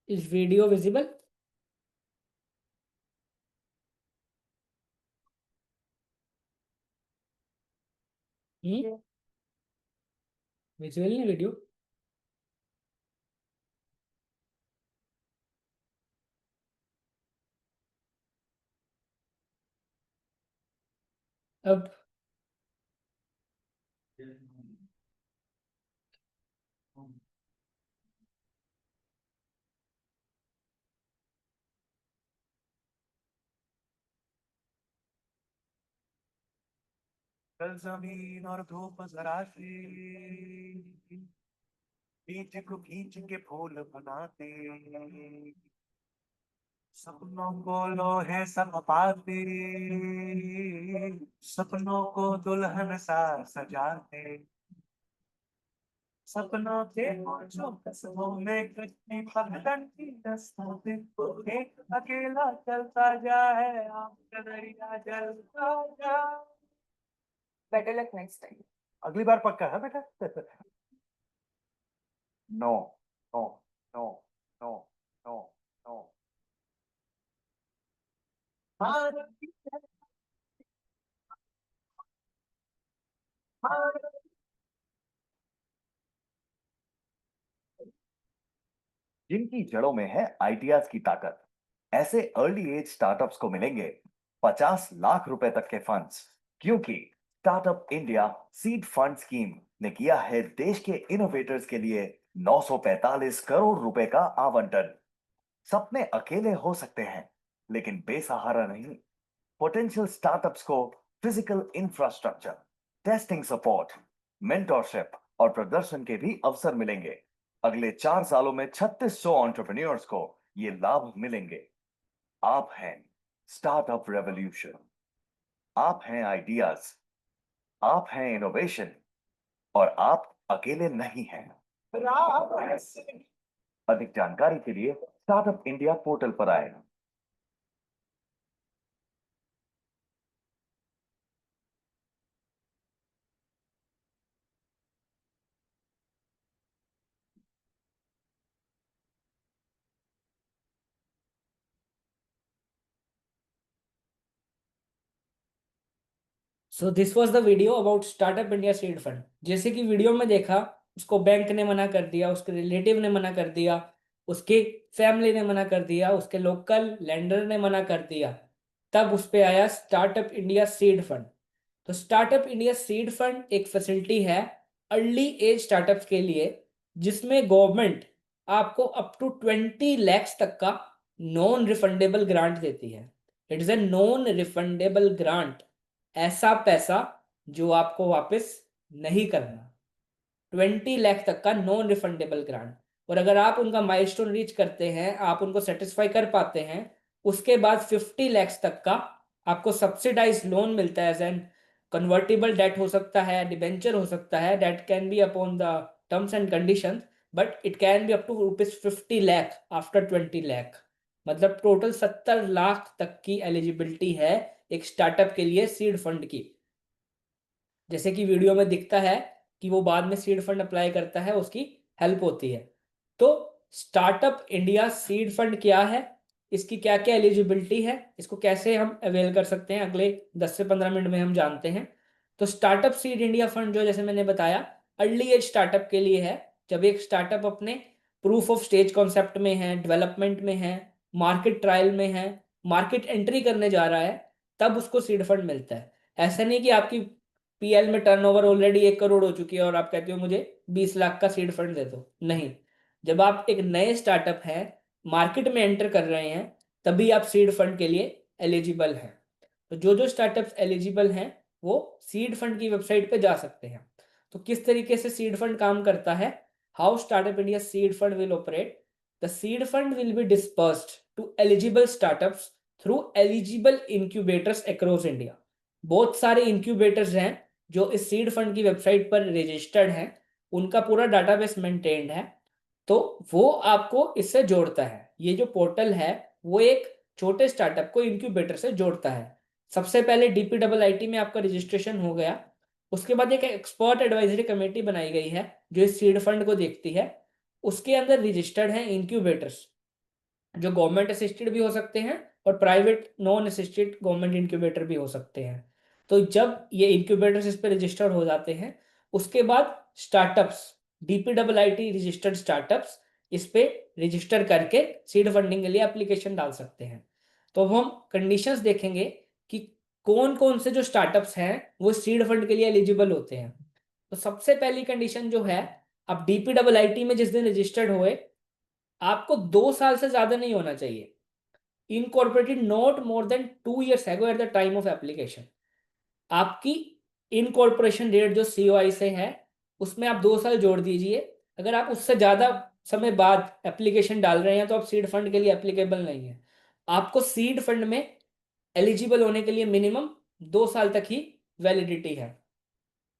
is video visible? Visual नहीं वीडियो? अब कल जमीन और धूप जरा सी बीज को खींच के फूल बनाते, सपनों को लोहे सब पाते, सपनों को दुल्हन सा सजाते, सपनों के जो कसमों में कच्ची पगडंडी की दस्तों पे एक अकेला चलता जाए, आम का दरिया जलता जाए। Better luck next time. अगली बार पक्का है बेटा? No no no no no no. जिनकी जड़ों में है आइडियाज की ताकत, ऐसे अर्ली एज स्टार्टअप्स को मिलेंगे 50 लाख रुपए तक के फंड्स, क्योंकि startup India seed fund scheme ने किया है देश के इनोवेटर्स के लिए 945 करोड़ रुपए का आवंटन। सपने अकेले हो सकते हैं, लेकिन बेसहारा नहीं। पोटेंशियल स्टार्टअप्स को physical infrastructure, testing support, mentorship और प्रदर्शन के भी अवसर मिलेंगे। अगले 4 सालों में 3600 एंटरप्रेन्योर्स को ये लाभ मिलेंगे। आप हैं स्टार्टअप रेवोल्यूशन, आप हैं आइडियाज, आप हैं इनोवेशन, और आप अकेले नहीं हैं। अधिक जानकारी के लिए स्टार्टअप इंडिया पोर्टल पर आए। So this was the video about startup India seed fund. जैसे कि वीडियो में देखा, उसको बैंक ने मना कर दिया, उसके रिलेटिव ने मना कर दिया, उसके फैमिली ने मना कर दिया, उसके लोकल लेंडर ने मना कर दिया, तब उस पे आया स्टार्टअप इंडिया सीड फंड। तो स्टार्टअप इंडिया सीड फंड एक फैसिलिटी है अर्ली एज स्टार्टअप्स के लिए, जिसमें गवर्नमेंट आपको अप टू 20 लैक्स तक का नॉन रिफंडेबल ग्रांट देती है। It is a non refundable grant, ऐसा पैसा जो आपको वापस नहीं करना। 20 लाख तक का नॉन रिफंडेबल ग्रांट। और अगर आप उनका माइलस्टोन रीच करते हैं, आप उनको सेटिस्फाई कर पाते हैं, उसके बाद 50 लाख तक का आपको सब्सिडाइज लोन मिलता है। एज एन कन्वर्टेबल डेट हो सकता है, डिबेंचर हो सकता है, debt can be upon the terms and conditions, but it can be up to ₹50 lakh after 20 lakh. मतलब टोटल 70 लाख तक की एलिजिबिलिटी है एक स्टार्टअप के लिए सीड फंड की। जैसे कि वीडियो में दिखता है कि वो बाद में सीड फंड अप्लाई करता है, उसकी हेल्प होती है। तो स्टार्टअप इंडिया सीड फंड क्या है, इसकी क्या क्या एलिजिबिलिटी है, इसको कैसे हम अवेल कर सकते हैं, अगले 10 से 15 मिनट में हम जानते हैं। तो स्टार्टअप सीड इंडिया फंड जो, जैसे मैंने बताया, अर्ली एज स्टार्टअप के लिए है। जब एक स्टार्टअप अपने प्रूफ ऑफ स्टेज कॉन्सेप्ट में है, डेवलपमेंट में है, मार्केट ट्रायल में है, मार्केट एंट्री करने जा रहा है, तब उसको सीड फंड मिलता है। ऐसा नहीं कि आपकी पीएल में टर्नओवर ऑलरेडी 1 करोड़ हो चुकी है और आप कहते हो मुझे 20 लाख का सीड फंड दे दो, नहीं। जब आप एक नए स्टार्टअप है, मार्केट में एंटर कर रहे हैं, तभी आप सीड फंड के लिए एलिजिबल हैं। तो जो स्टार्टअप्स एलिजिबल हैं वो सीड फंड की वेबसाइट पे जा सकते हैं। तो किस तरीके से सीड फंड काम करता है, how startup India seed fund will operate. The seed fund will be dispersed to eligible startups through eligible incubators across India. बहुत सारे इंक्यूबेटर्स हैं जो इस सीड फंड की वेबसाइट पर रजिस्टर्ड हैं, उनका पूरा डाटाबेस मेंटेन्ड है, तो वो आपको इससे जोड़ता है। ये जो पोर्टल है वो एक छोटे स्टार्टअप को इंक्यूबेटर से जोड़ता है। सबसे पहले DPIIT में आपका रजिस्ट्रेशन हो गया, उसके बाद एक एक्सपर्ट एडवाइजरी कमेटी बनाई गई है जो इस सीड फंड को देखती है। उसके अंदर रजिस्टर्ड हैं इंक्यूबेटर्स जो गवर्नमेंट असिस्टेड भी हो सकते हैं और private non assisted government incubator भी हो सकते हैं। तो जब ये इंक्यूबेटर्स इस पर रजिस्टर्ड हो जाते हैं, उसके बाद स्टार्टअप्स, DPIIT रजिस्टर्ड स्टार्टअप्स इस पे रजिस्टर करके सीड फंडिंग के लिए एप्लीकेशन डाल सकते हैं। तो अब हम कंडीशंस देखेंगे कि कौन कौन से जो स्टार्टअप्स हैं वो सीड फंड के लिए एलिजिबल होते हैं। तो सबसे पहली कंडीशन जो है, आप DPIIT में जिस दिन रजिस्टर्ड हुए, आपको 2 साल से ज्यादा नहीं होना चाहिए। Incorporated not more than 2 years एगो eight the time of application. आपकी इनकॉर्पोरेशन डेट जो COI से है उसमें आप 2 साल जोड़ दीजिए। अगर आप उससे ज्यादा समय बाद एप्लीकेशन डाल रहे हैं तो आप सीड फंड के लिए एप्लीकेबल नहीं है। आपको सीड फंड में एलिजिबल होने के लिए मिनिमम 2 साल तक ही वैलिडिटी है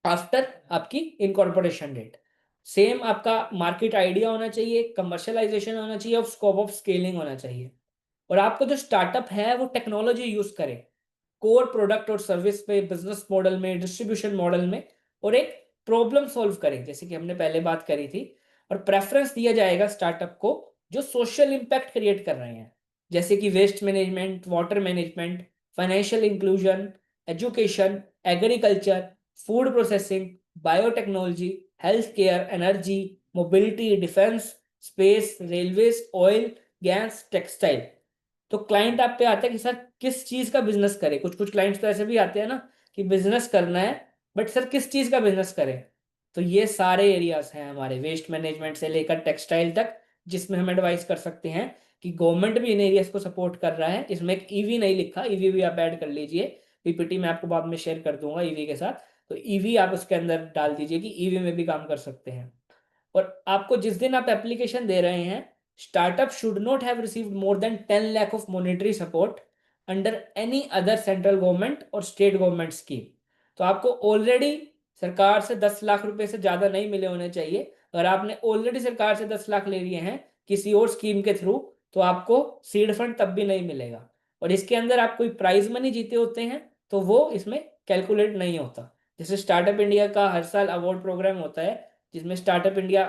आफ्टर आपकी इनकॉर्पोरेशन डेट। सेम आपका मार्केट आइडिया होना चाहिए, कमर्शलाइजेशन होना चाहिए और स्कोप ऑफ स्केलिंग होना चाहिए। और आपको जो स्टार्टअप है वो टेक्नोलॉजी यूज करे कोर प्रोडक्ट और सर्विस पे, बिजनेस मॉडल में, डिस्ट्रीब्यूशन मॉडल में, और एक प्रॉब्लम सॉल्व करें जैसे कि हमने पहले बात करी थी। और प्रेफरेंस दिया जाएगा स्टार्टअप को जो सोशल इंपैक्ट क्रिएट कर रहे हैं, जैसे कि waste management, water management, financial inclusion, education, agriculture, food processing, biotechnology, health care, energy, mobility, defence, space, railways, oil, gas, textile. तो क्लाइंट आप पे आता है कि सर किस चीज का बिजनेस करें। कुछ कुछ क्लाइंट्स तो ऐसे भी आते हैं ना कि बिजनेस करना है बट सर किस चीज का बिजनेस करें। तो ये सारे एरियाज हैं हमारे वेस्ट मैनेजमेंट से लेकर टेक्सटाइल तक, जिसमें हम एडवाइस कर सकते हैं कि गवर्नमेंट भी इन एरियाज को सपोर्ट कर रहा है। इसमें एक ईवी नहीं लिखा, ईवी भी आप ऐड कर लीजिए, PPT में आपको बाद में शेयर कर दूंगा ईवी के साथ। तो ईवी आप उसके अंदर डाल दीजिए कि ईवी में भी काम कर सकते हैं। और आपको जिस दिन आप एप्लीकेशन दे रहे हैं, startup should not have received more than 10 lakh of monetary support under any other central government or state government scheme। तो आपको ऑलरेडी सरकार से 10 लाख रुपए से ज्यादा नहीं मिले होने चाहिए। अगर आपने ऑलरेडी सरकार से 10 लाख ले लिए हैं किसी और स्कीम के थ्रू, तो आपको सीड फंड तब भी नहीं मिलेगा। और इसके अंदर आप कोई प्राइज मनी जीते होते हैं तो वो इसमें कैलकुलेट नहीं होता। जैसे स्टार्टअप इंडिया का हर साल अवार्ड प्रोग्राम होता है जिसमें startup India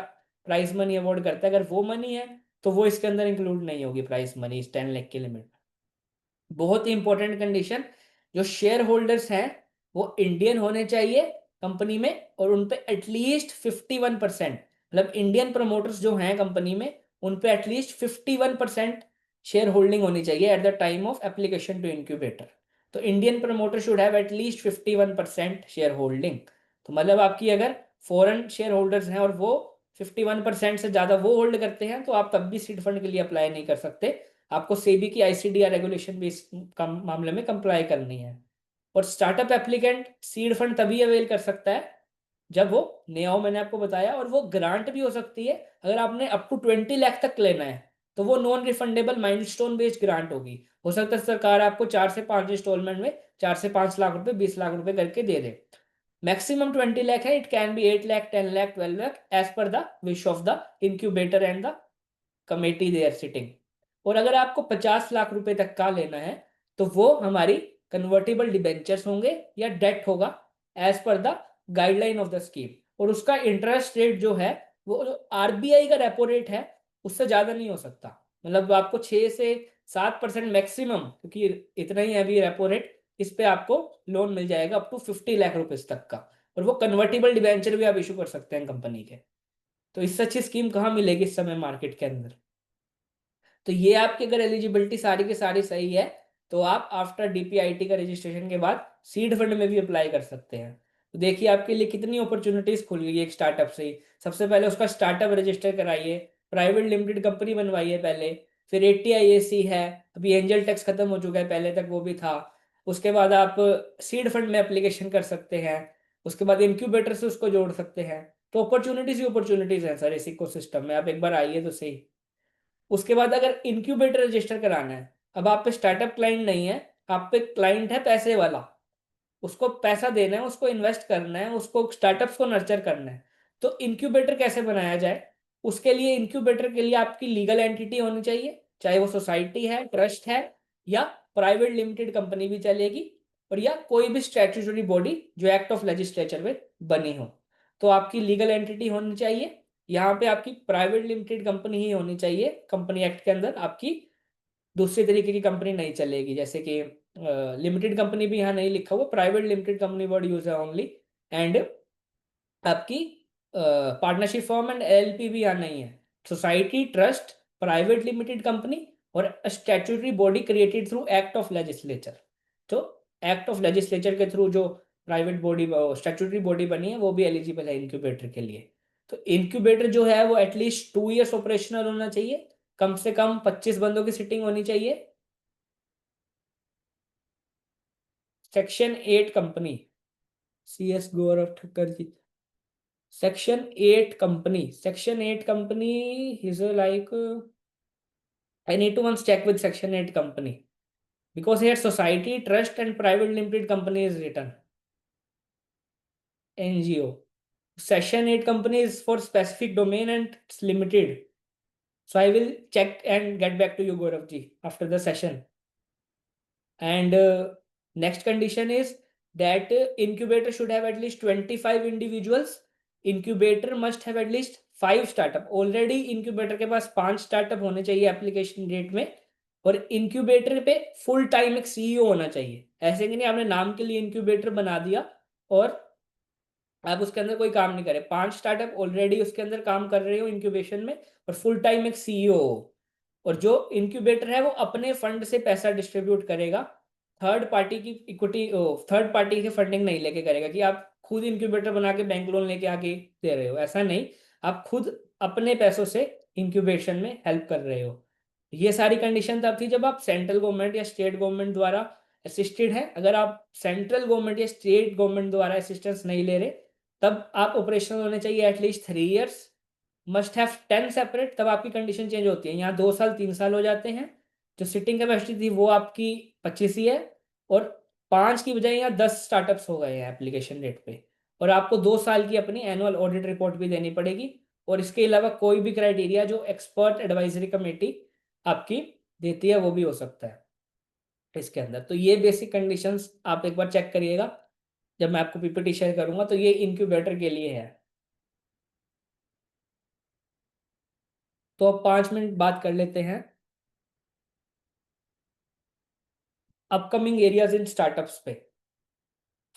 prize money award करता है, अगर वो मनी है तो वो इसके अंदर इंक्लूड नहीं होगी प्राइस मनी इस 10 लाख की लिमिट। बहुत ही इंपॉर्टेंट कंडीशन, जो शेयर होल्डर्स हैं वो इंडियन होने चाहिए कंपनी में, और उन पे एटलीस्ट 51%, मतलब इंडियन प्रमोटर्स जो हैं कंपनी में उन पे एटलीस्ट 51% शेयर होल्डिंग होनी चाहिए at the time of application to incubator. तो Indian promoter should have at least 51% shareholding. तो मतलब आपकी अगर फॉरेन शेयर होल्डर्स हैं और वो 51% से ज्यादा वो होल्ड करते हैं तो आप तब भी सीड फंड के लिए अप्लाई नहीं कर सकते। आपको सेबी की ICDR रेगुलेशन भी इस मामले में कंप्लाई करनी है। और स्टार्टअप एप्लीकेंट सीड फंड तभी अवेल कर सकता है जब वो नया हो, मैंने आपको बताया, और वो ग्रांट भी हो सकती है। अगर आपने अप टू 20 लाख तक लेना है तो वो non refundable milestone based grant होगी। हो सकता है सरकार आपको 4 से 5 इंस्टॉलमेंट में 4 से 5 लाख रुपए, 20 लाख रुपए करके दे दे। मैक्सिमम 20 लाख है, it can be 8 lakh, 10 lakh, 12 lakh as per the wish of the incubator and the committee they are sitting. और अगर आपको 50 लाख रुपए तक का लेना है तो वो हमारी कन्वर्टेबल डिबेंचर्स होंगे या डेट होगा as per the guideline of the scheme. और उसका इंटरेस्ट रेट जो है वो RBI का रेपो रेट है उससे ज्यादा नहीं हो सकता। मतलब आपको 6 से 7% मैक्सिमम, क्योंकि इतना ही है अभी रेपो रेट, इस पे आपको लोन मिल जाएगा अप टू 50 लाख रुपीज तक का। और वो कन्वर्टेबल डिबेंचर भी आप इशू कर सकते हैं कंपनी के। तो इससे अच्छी स्कीम कहाँ मिलेगी इस समय मार्केट के अंदर। तो ये आपकी अगर एलिजिबिलिटी सारी की सारी सही है तो आप आफ्टर DPIT का रजिस्ट्रेशन के बाद सीड फंड में भी अप्लाई कर सकते हैं। तो देखिए आपके लिए कितनी अपॉर्चुनिटीज खुल गई एक स्टार्टअप से ही। सबसे पहले उसका स्टार्टअप रजिस्टर कराइए, प्राइवेट लिमिटेड कंपनी बनवाइए पहले, फिर 80IAC है, अभी एंजल टैक्स खत्म हो चुका है, पहले तक वो भी था। उसके बाद आप सीड फंड में एप्लीकेशन कर सकते हैं, उसके बाद इंक्यूबेटर से उसको जोड़ सकते हैं। तो अपॉर्चुनिटीज ही अपॉर्चुनिटीज हैं सर इस इकोसिस्टम में, आप एक बार आइए तो सही। उसके बाद अगर इंक्यूबेटर रजिस्टर कराना है, अब आप पे स्टार्टअप क्लाइंट नहीं है, आप पे क्लाइंट है पैसे वाला, उसको पैसा देना है, उसको इन्वेस्ट करना है, उसको स्टार्टअप्स को नर्चर करना है। तो इंक्यूबेटर कैसे बनाया जाए, उसके लिए इंक्यूबेटर के लिए आपकी लीगल एंटिटी होनी चाहिए, चाहे वो सोसाइटी है, ट्रस्ट है, या प्राइवेट लिमिटेड कंपनी भी चलेगी, और या कोई भी स्टैट्यूटरी बॉडी जो एक्ट ऑफ लेजिस्लेचर में बनी हो। तो आपकी लीगल एंटिटी होनी चाहिए, यहाँ पे आपकी प्राइवेट लिमिटेड कंपनी ही होनी चाहिए। कंपनी एक्ट के अंदर आपकी दूसरी तरीके की कंपनी नहीं चलेगी, जैसे कि लिमिटेड कंपनी भी यहाँ नहीं लिखा हुआ, private limited company word use है ओनली। एंड आपकी पार्टनरशिप फॉर्म एंड LLP भी यहाँ नहीं है। Society, trust, private limited company और statutory body created through act of legislature. तो एक्ट ऑफ लेजिस्लेचर के थ्रू जो प्राइवेट बॉडी, स्टैट्यूटरी बॉडी बनी है, वो भी एलिजिबल है इंक्यूबेटर के लिए। तो इंक्यूबेटर जो है वो एटलीस्ट 2 years ऑपरेशनल होना चाहिए, कम से कम 25 बंदों की सिटिंग होनी चाहिए। Section 8 company, CS Gaurav Thakkar ji, Section 8 company is like I need to once check with Section 8 company, because here society, trust and private limited company is written. NGO. Section 8 company is for specific domain and it's limited. So I will check and get back to you, Gaurav ji, after the session. And next condition is that incubator should have at least 25 individuals. Incubator must have at least 5 startup. Already incubator के पास 5 startup होने चाहिए application date में, और incubator पे full time एक CEO होना चाहिए। ऐसे कि नहीं आपने नाम के लिए इंक्यूबेटर बना दिया और आप उसके अंदर कोई काम नहीं करे। 5 स्टार्टअप ऑलरेडी उसके अंदर काम कर रहे हो इंक्यूबेशन में, और फुल टाइम एक CEO हो, और जो इंक्यूबेटर है वो अपने फंड से पैसा डिस्ट्रीब्यूट करेगा, थर्ड पार्टी की इक्विटी, थर्ड पार्टी की फंडिंग नहीं लेके करेगा कि आप खुद इंक्यूबेटर बना के बैंक लोन लेके आके दे रहे हो, ऐसा नहीं। आप खुद अपने पैसों से इंक्यूबेशन में हेल्प कर रहे हो। ये सारी कंडीशन तब थी जब आप सेंट्रल गवर्नमेंट या स्टेट गवर्नमेंट द्वारा असिस्टेड है। अगर आप सेंट्रल गवर्नमेंट या स्टेट गवर्नमेंट द्वारा असिस्टेंस नहीं ले रहे, तब आप ऑपरेशनल होने चाहिए at least 3 years, must have 10 separate, तब आपकी कंडीशन चेंज होती है। यहाँ 2 साल 3 साल हो जाते हैं। जो सिटिंग कैपेसिटी थी वो आपकी 25 ही है, और 5 की बजाय यहाँ 10 स्टार्टअप्स हो गए हैं एप्लीकेशन डेट पे, और आपको 2 साल की अपनी एनुअल ऑडिट रिपोर्ट भी देनी पड़ेगी। और इसके अलावा कोई भी क्राइटेरिया जो एक्सपर्ट एडवाइजरी कमेटी आपकी देती है वो भी हो सकता है इसके अंदर। तो ये बेसिक कंडीशंस आप एक बार चेक करिएगा जब मैं आपको PPT शेयर करूंगा। तो ये इंक्यूबेटर के लिए है। तो अब 5 मिनट बात कर लेते हैं अपकमिंग एरियाज इन स्टार्टअप्स पे।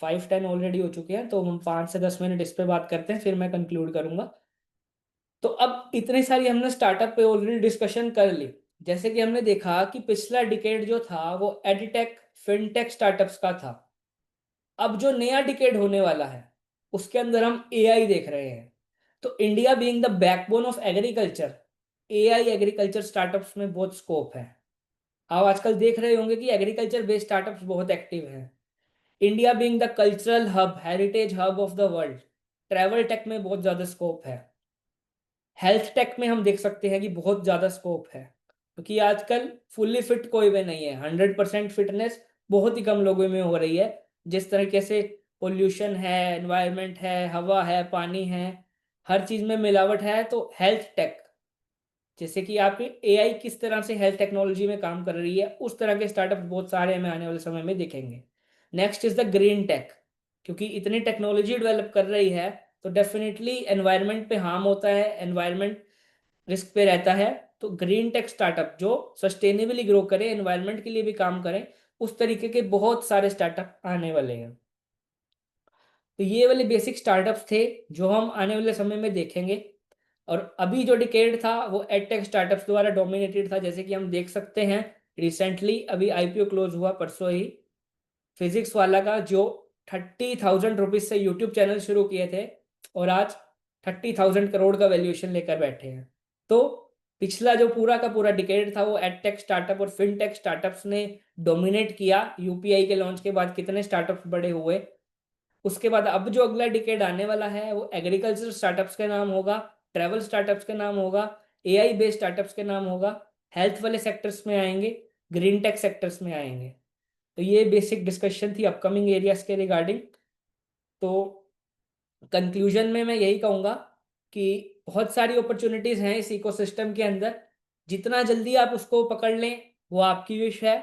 5-10 ऑलरेडी हो चुके हैं, तो हम 5 से 10 मिनट इस पे बात करते हैं, फिर मैं कंक्लूड करूंगा। तो अब इतनी सारी हमने स्टार्टअप पे ऑलरेडी डिस्कशन कर ली। जैसे कि हमने देखा कि पिछला डिकेड जो था वो एडटेक, फिनटेक स्टार्टअप्स का था। अब जो नया डिकेड होने वाला है उसके अंदर हम AI देख रहे हैं। तो India being the backbone of agriculture, AI agriculture startups में बहुत स्कोप है। आप आजकल देख रहे होंगे कि एग्रीकल्चर बेस्ड स्टार्टअप्स बहुत एक्टिव हैं। India being the cultural hub, heritage hub of the world, travel tech में बहुत ज़्यादा स्कोप है। हेल्थ टेक में हम देख सकते हैं कि बहुत ज़्यादा स्कोप है, क्योंकि आजकल फुल्ली फिट कोई भी नहीं है। 100% फिटनेस बहुत ही कम लोगों में हो रही है। जिस तरीके से पोल्यूशन है, एनवायरनमेंट है, हवा है, पानी है, हर चीज़ में मिलावट है। तो हेल्थ टेक, जैसे कि आपकी AI किस तरह से हेल्थ टेक्नोलॉजी में काम कर रही है, उस तरह के स्टार्टअप बहुत सारे हमें आने वाले समय में दिखेंगे। Next is the green tech, क्योंकि इतनी टेक्नोलॉजी डेवलप कर रही है तो डेफिनेटली एनवायरनमेंट पे हार्म होता है, एनवायरनमेंट रिस्क पे रहता है। तो ग्रीन टेक स्टार्टअप जो सस्टेनेबली ग्रो करे, एनवायरनमेंट के लिए भी काम करें, उस तरीके के बहुत सारे स्टार्टअप आने वाले हैं। तो ये वाले बेसिक स्टार्टअप्स थे जो हम आने वाले समय में देखेंगे। और अभी जो डिकेड था वो एडटेक स्टार्टअप्स द्वारा डोमिनेटेड था। जैसे कि हम देख सकते हैं रिसेंटली अभी IPO क्लोज हुआ परसों ही, फिजिक्स वाला का, जो 30,000 रुपीज से यूट्यूब चैनल शुरू किए थे और आज 30,000 करोड़ का वैल्यूएशन लेकर बैठे हैं। तो पिछला जो पूरा का पूरा डिकेड था वो एडटेक स्टार्टअप और फिनटेक स्टार्टअप्स ने डोमिनेट किया। यूपीआई के लॉन्च के बाद कितने स्टार्टअप्स बड़े हुए। उसके बाद अब जो अगला डिकेड आने वाला है वो एग्रीकल्चर स्टार्टअप्स के नाम होगा, ट्रैवल स्टार्टअप्स के नाम होगा, एआई बेस्ड स्टार्टअप्स के नाम होगा, हेल्थ वाले सेक्टर्स में आएंगे, ग्रीन टेक सेक्टर्स में आएंगे। तो ये बेसिक डिस्कशन थी अपकमिंग एरियाज के रिगार्डिंग। तो कंक्लूजन में मैं यही कहूँगा कि बहुत सारी अपॉर्चुनिटीज हैं इस इकोसिस्टम के अंदर। जितना जल्दी आप उसको पकड़ लें वो आपकी विश है।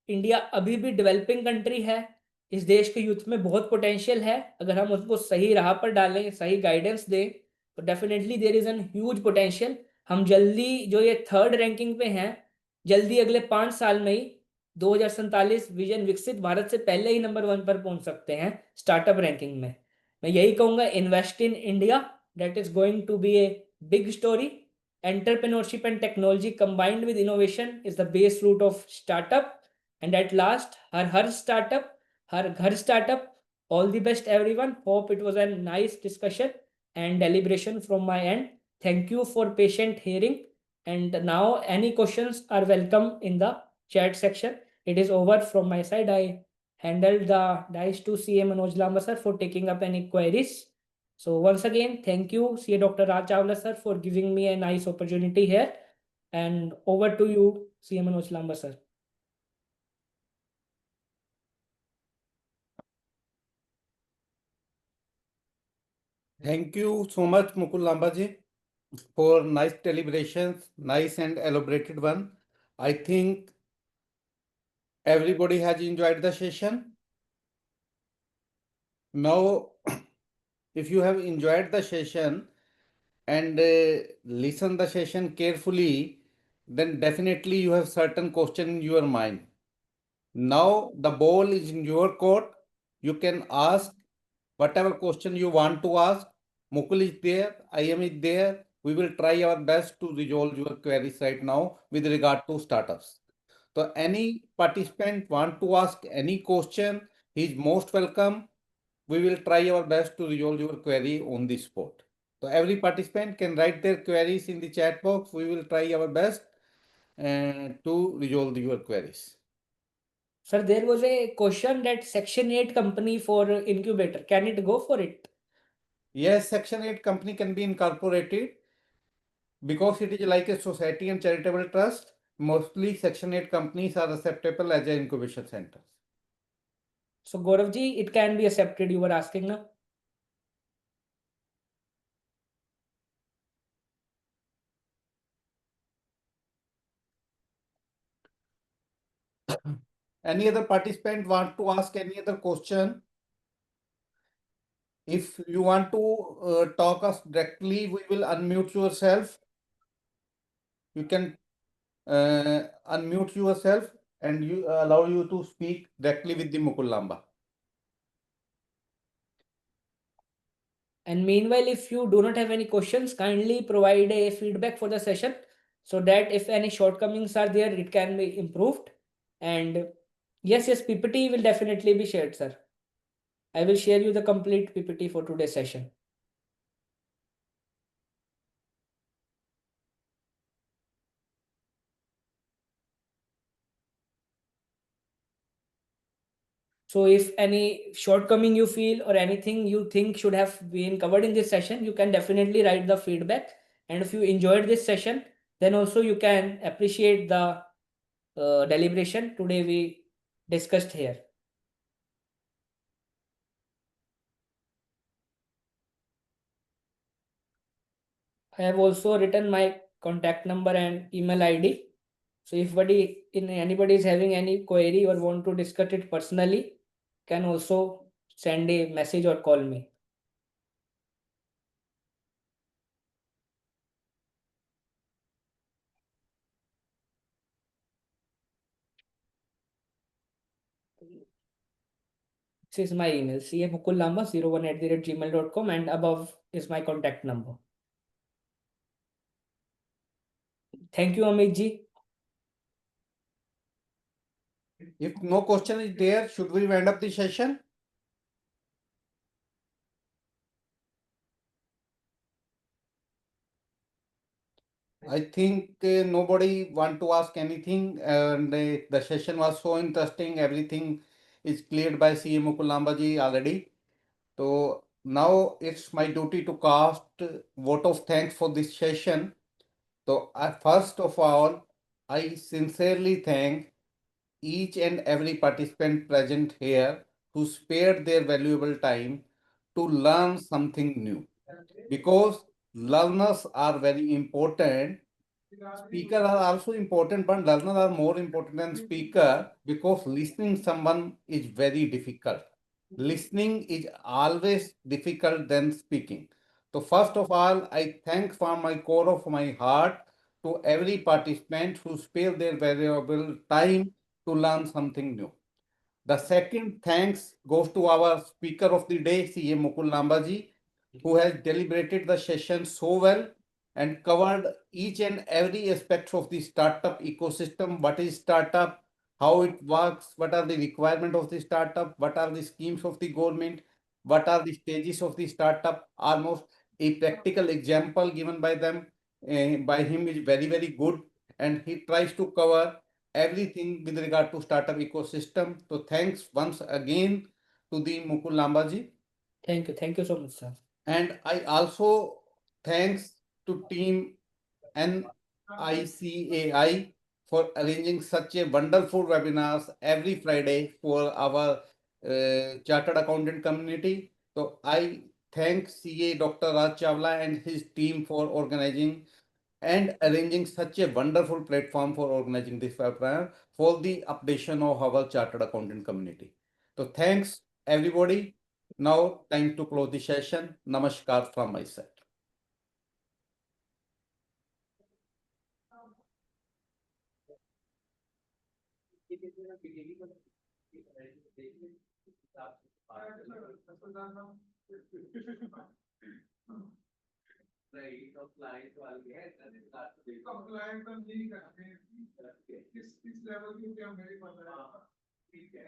इंडिया अभी भी डेवलपिंग कंट्री है। इस देश के यूथ में बहुत पोटेंशियल है। अगर हम उसको सही राह पर डालें, सही गाइडेंस दें तो definitely there is an huge potential. हम जल्दी जो ये थर्ड रैंकिंग पे हैं, जल्दी अगले 5 साल में ही 2047 विजन विकसित भारत से पहले ही नंबर 1 पर पहुंच सकते हैं स्टार्टअप रैंकिंग में। मैं यही कहूंगा, invest in India, that is going to be a big story. Entrepreneurship and technology combined with innovation is the base root of startup. And at last, her startup, her ghar startup. All the best, everyone. Hope it was a nice discussion and deliberation from my end. Thank you for patient hearing. And now, any questions are welcome in the chat section. It is over from my side. I handled the dice to CA Manoj Lamba sir for taking up any queries. So once again, thank you, CA Dr. Raj Chawla sir, for giving me a nice opportunity here. And over to you, CA Manoj Lamba sir. Thank you so much, Mukul Lambaji, for nice deliberations, nice and elaborated one. I think everybody has enjoyed the session. Now, if you have enjoyed the session and listen the session carefully, then definitely you have certain question in your mind. Now the ball is in your court. You can ask whatever question you want to ask. Mukul is there, I am is there. We will try our best to resolve your queries right now with regard to startups. So any participant want to ask any question, he is most welcome. We will try our best to resolve your query on the spot. So every participant can write their queries in the chat box. We will try our best to resolve your queries. Sir, there was a question that Section 8 company for incubator. Can it go for it? Yes, Section 8 company can be incorporated because it is like a society and charitable trust. Mostly Section 8 companies are acceptable as an incubation center. So Gaurav ji, it can be accepted, you were asking now? Any other participant want to ask any other question? If you want to talk us directly, we will unmute yourself. You can unmute yourself and you allow you to speak directly with the Mukul Lamba. And meanwhile, if you do not have any questions, kindly provide a feedback for the session so that if any shortcomings are there, it can be improved. And yes, PPT will definitely be shared, sir. I will share you the complete PPT for today's session. So if any shortcoming you feel or anything you think should have been covered in this session, you can definitely write the feedback. And if you enjoyed this session, then also you can appreciate the deliberation today we discussed here. I have also written my contact number and email ID. So if anybody is having any query or want to discuss it personally, can also send a message or call me. This is my email, camukullamba01@gmail.com, and above is my contact number. Thank you, Amit ji. If no question is there, should we wind up the session? I think nobody want to ask anything, and the session was so interesting. Everything is cleared by CA Mukul Lambaji already. So now it's my duty to cast vote of thanks for this session. So first of all, I sincerely thank each and every participant present here who spared their valuable time to learn something new, because learners are very important. Speaker are also important, but learners are more important than speaker, because listening someone is very difficult. Listening is always difficult than speaking. So first of all, I thank from my core of my heart to every participant who spared their valuable time to learn something new. The second thanks goes to our speaker of the day, CA Mukul Lambaji, who has deliberated the session so well and covered each and every aspect of the startup ecosystem. What is startup? How it works? What are the requirements of the startup? What are the schemes of the government? What are the stages of the startup? Almost a practical example given by them, by him, is very, very good. And he tries to cover everything with regard to startup ecosystem. So thanks once again to the Mukul Lambaji. Thank you so much, sir. And I also thanks to team NICAI for arranging such a wonderful webinars every Friday for our chartered accountant community. So I thank CA Dr. Raj Chawla and his team for organizing and arranging such a wonderful platform for organizing this webinar for the updation of our chartered accountant community. So thanks everybody. Now time to close the session. Namaskar from my side. Compliance हम नहीं करते इस level की हम नहीं पता है ठीक है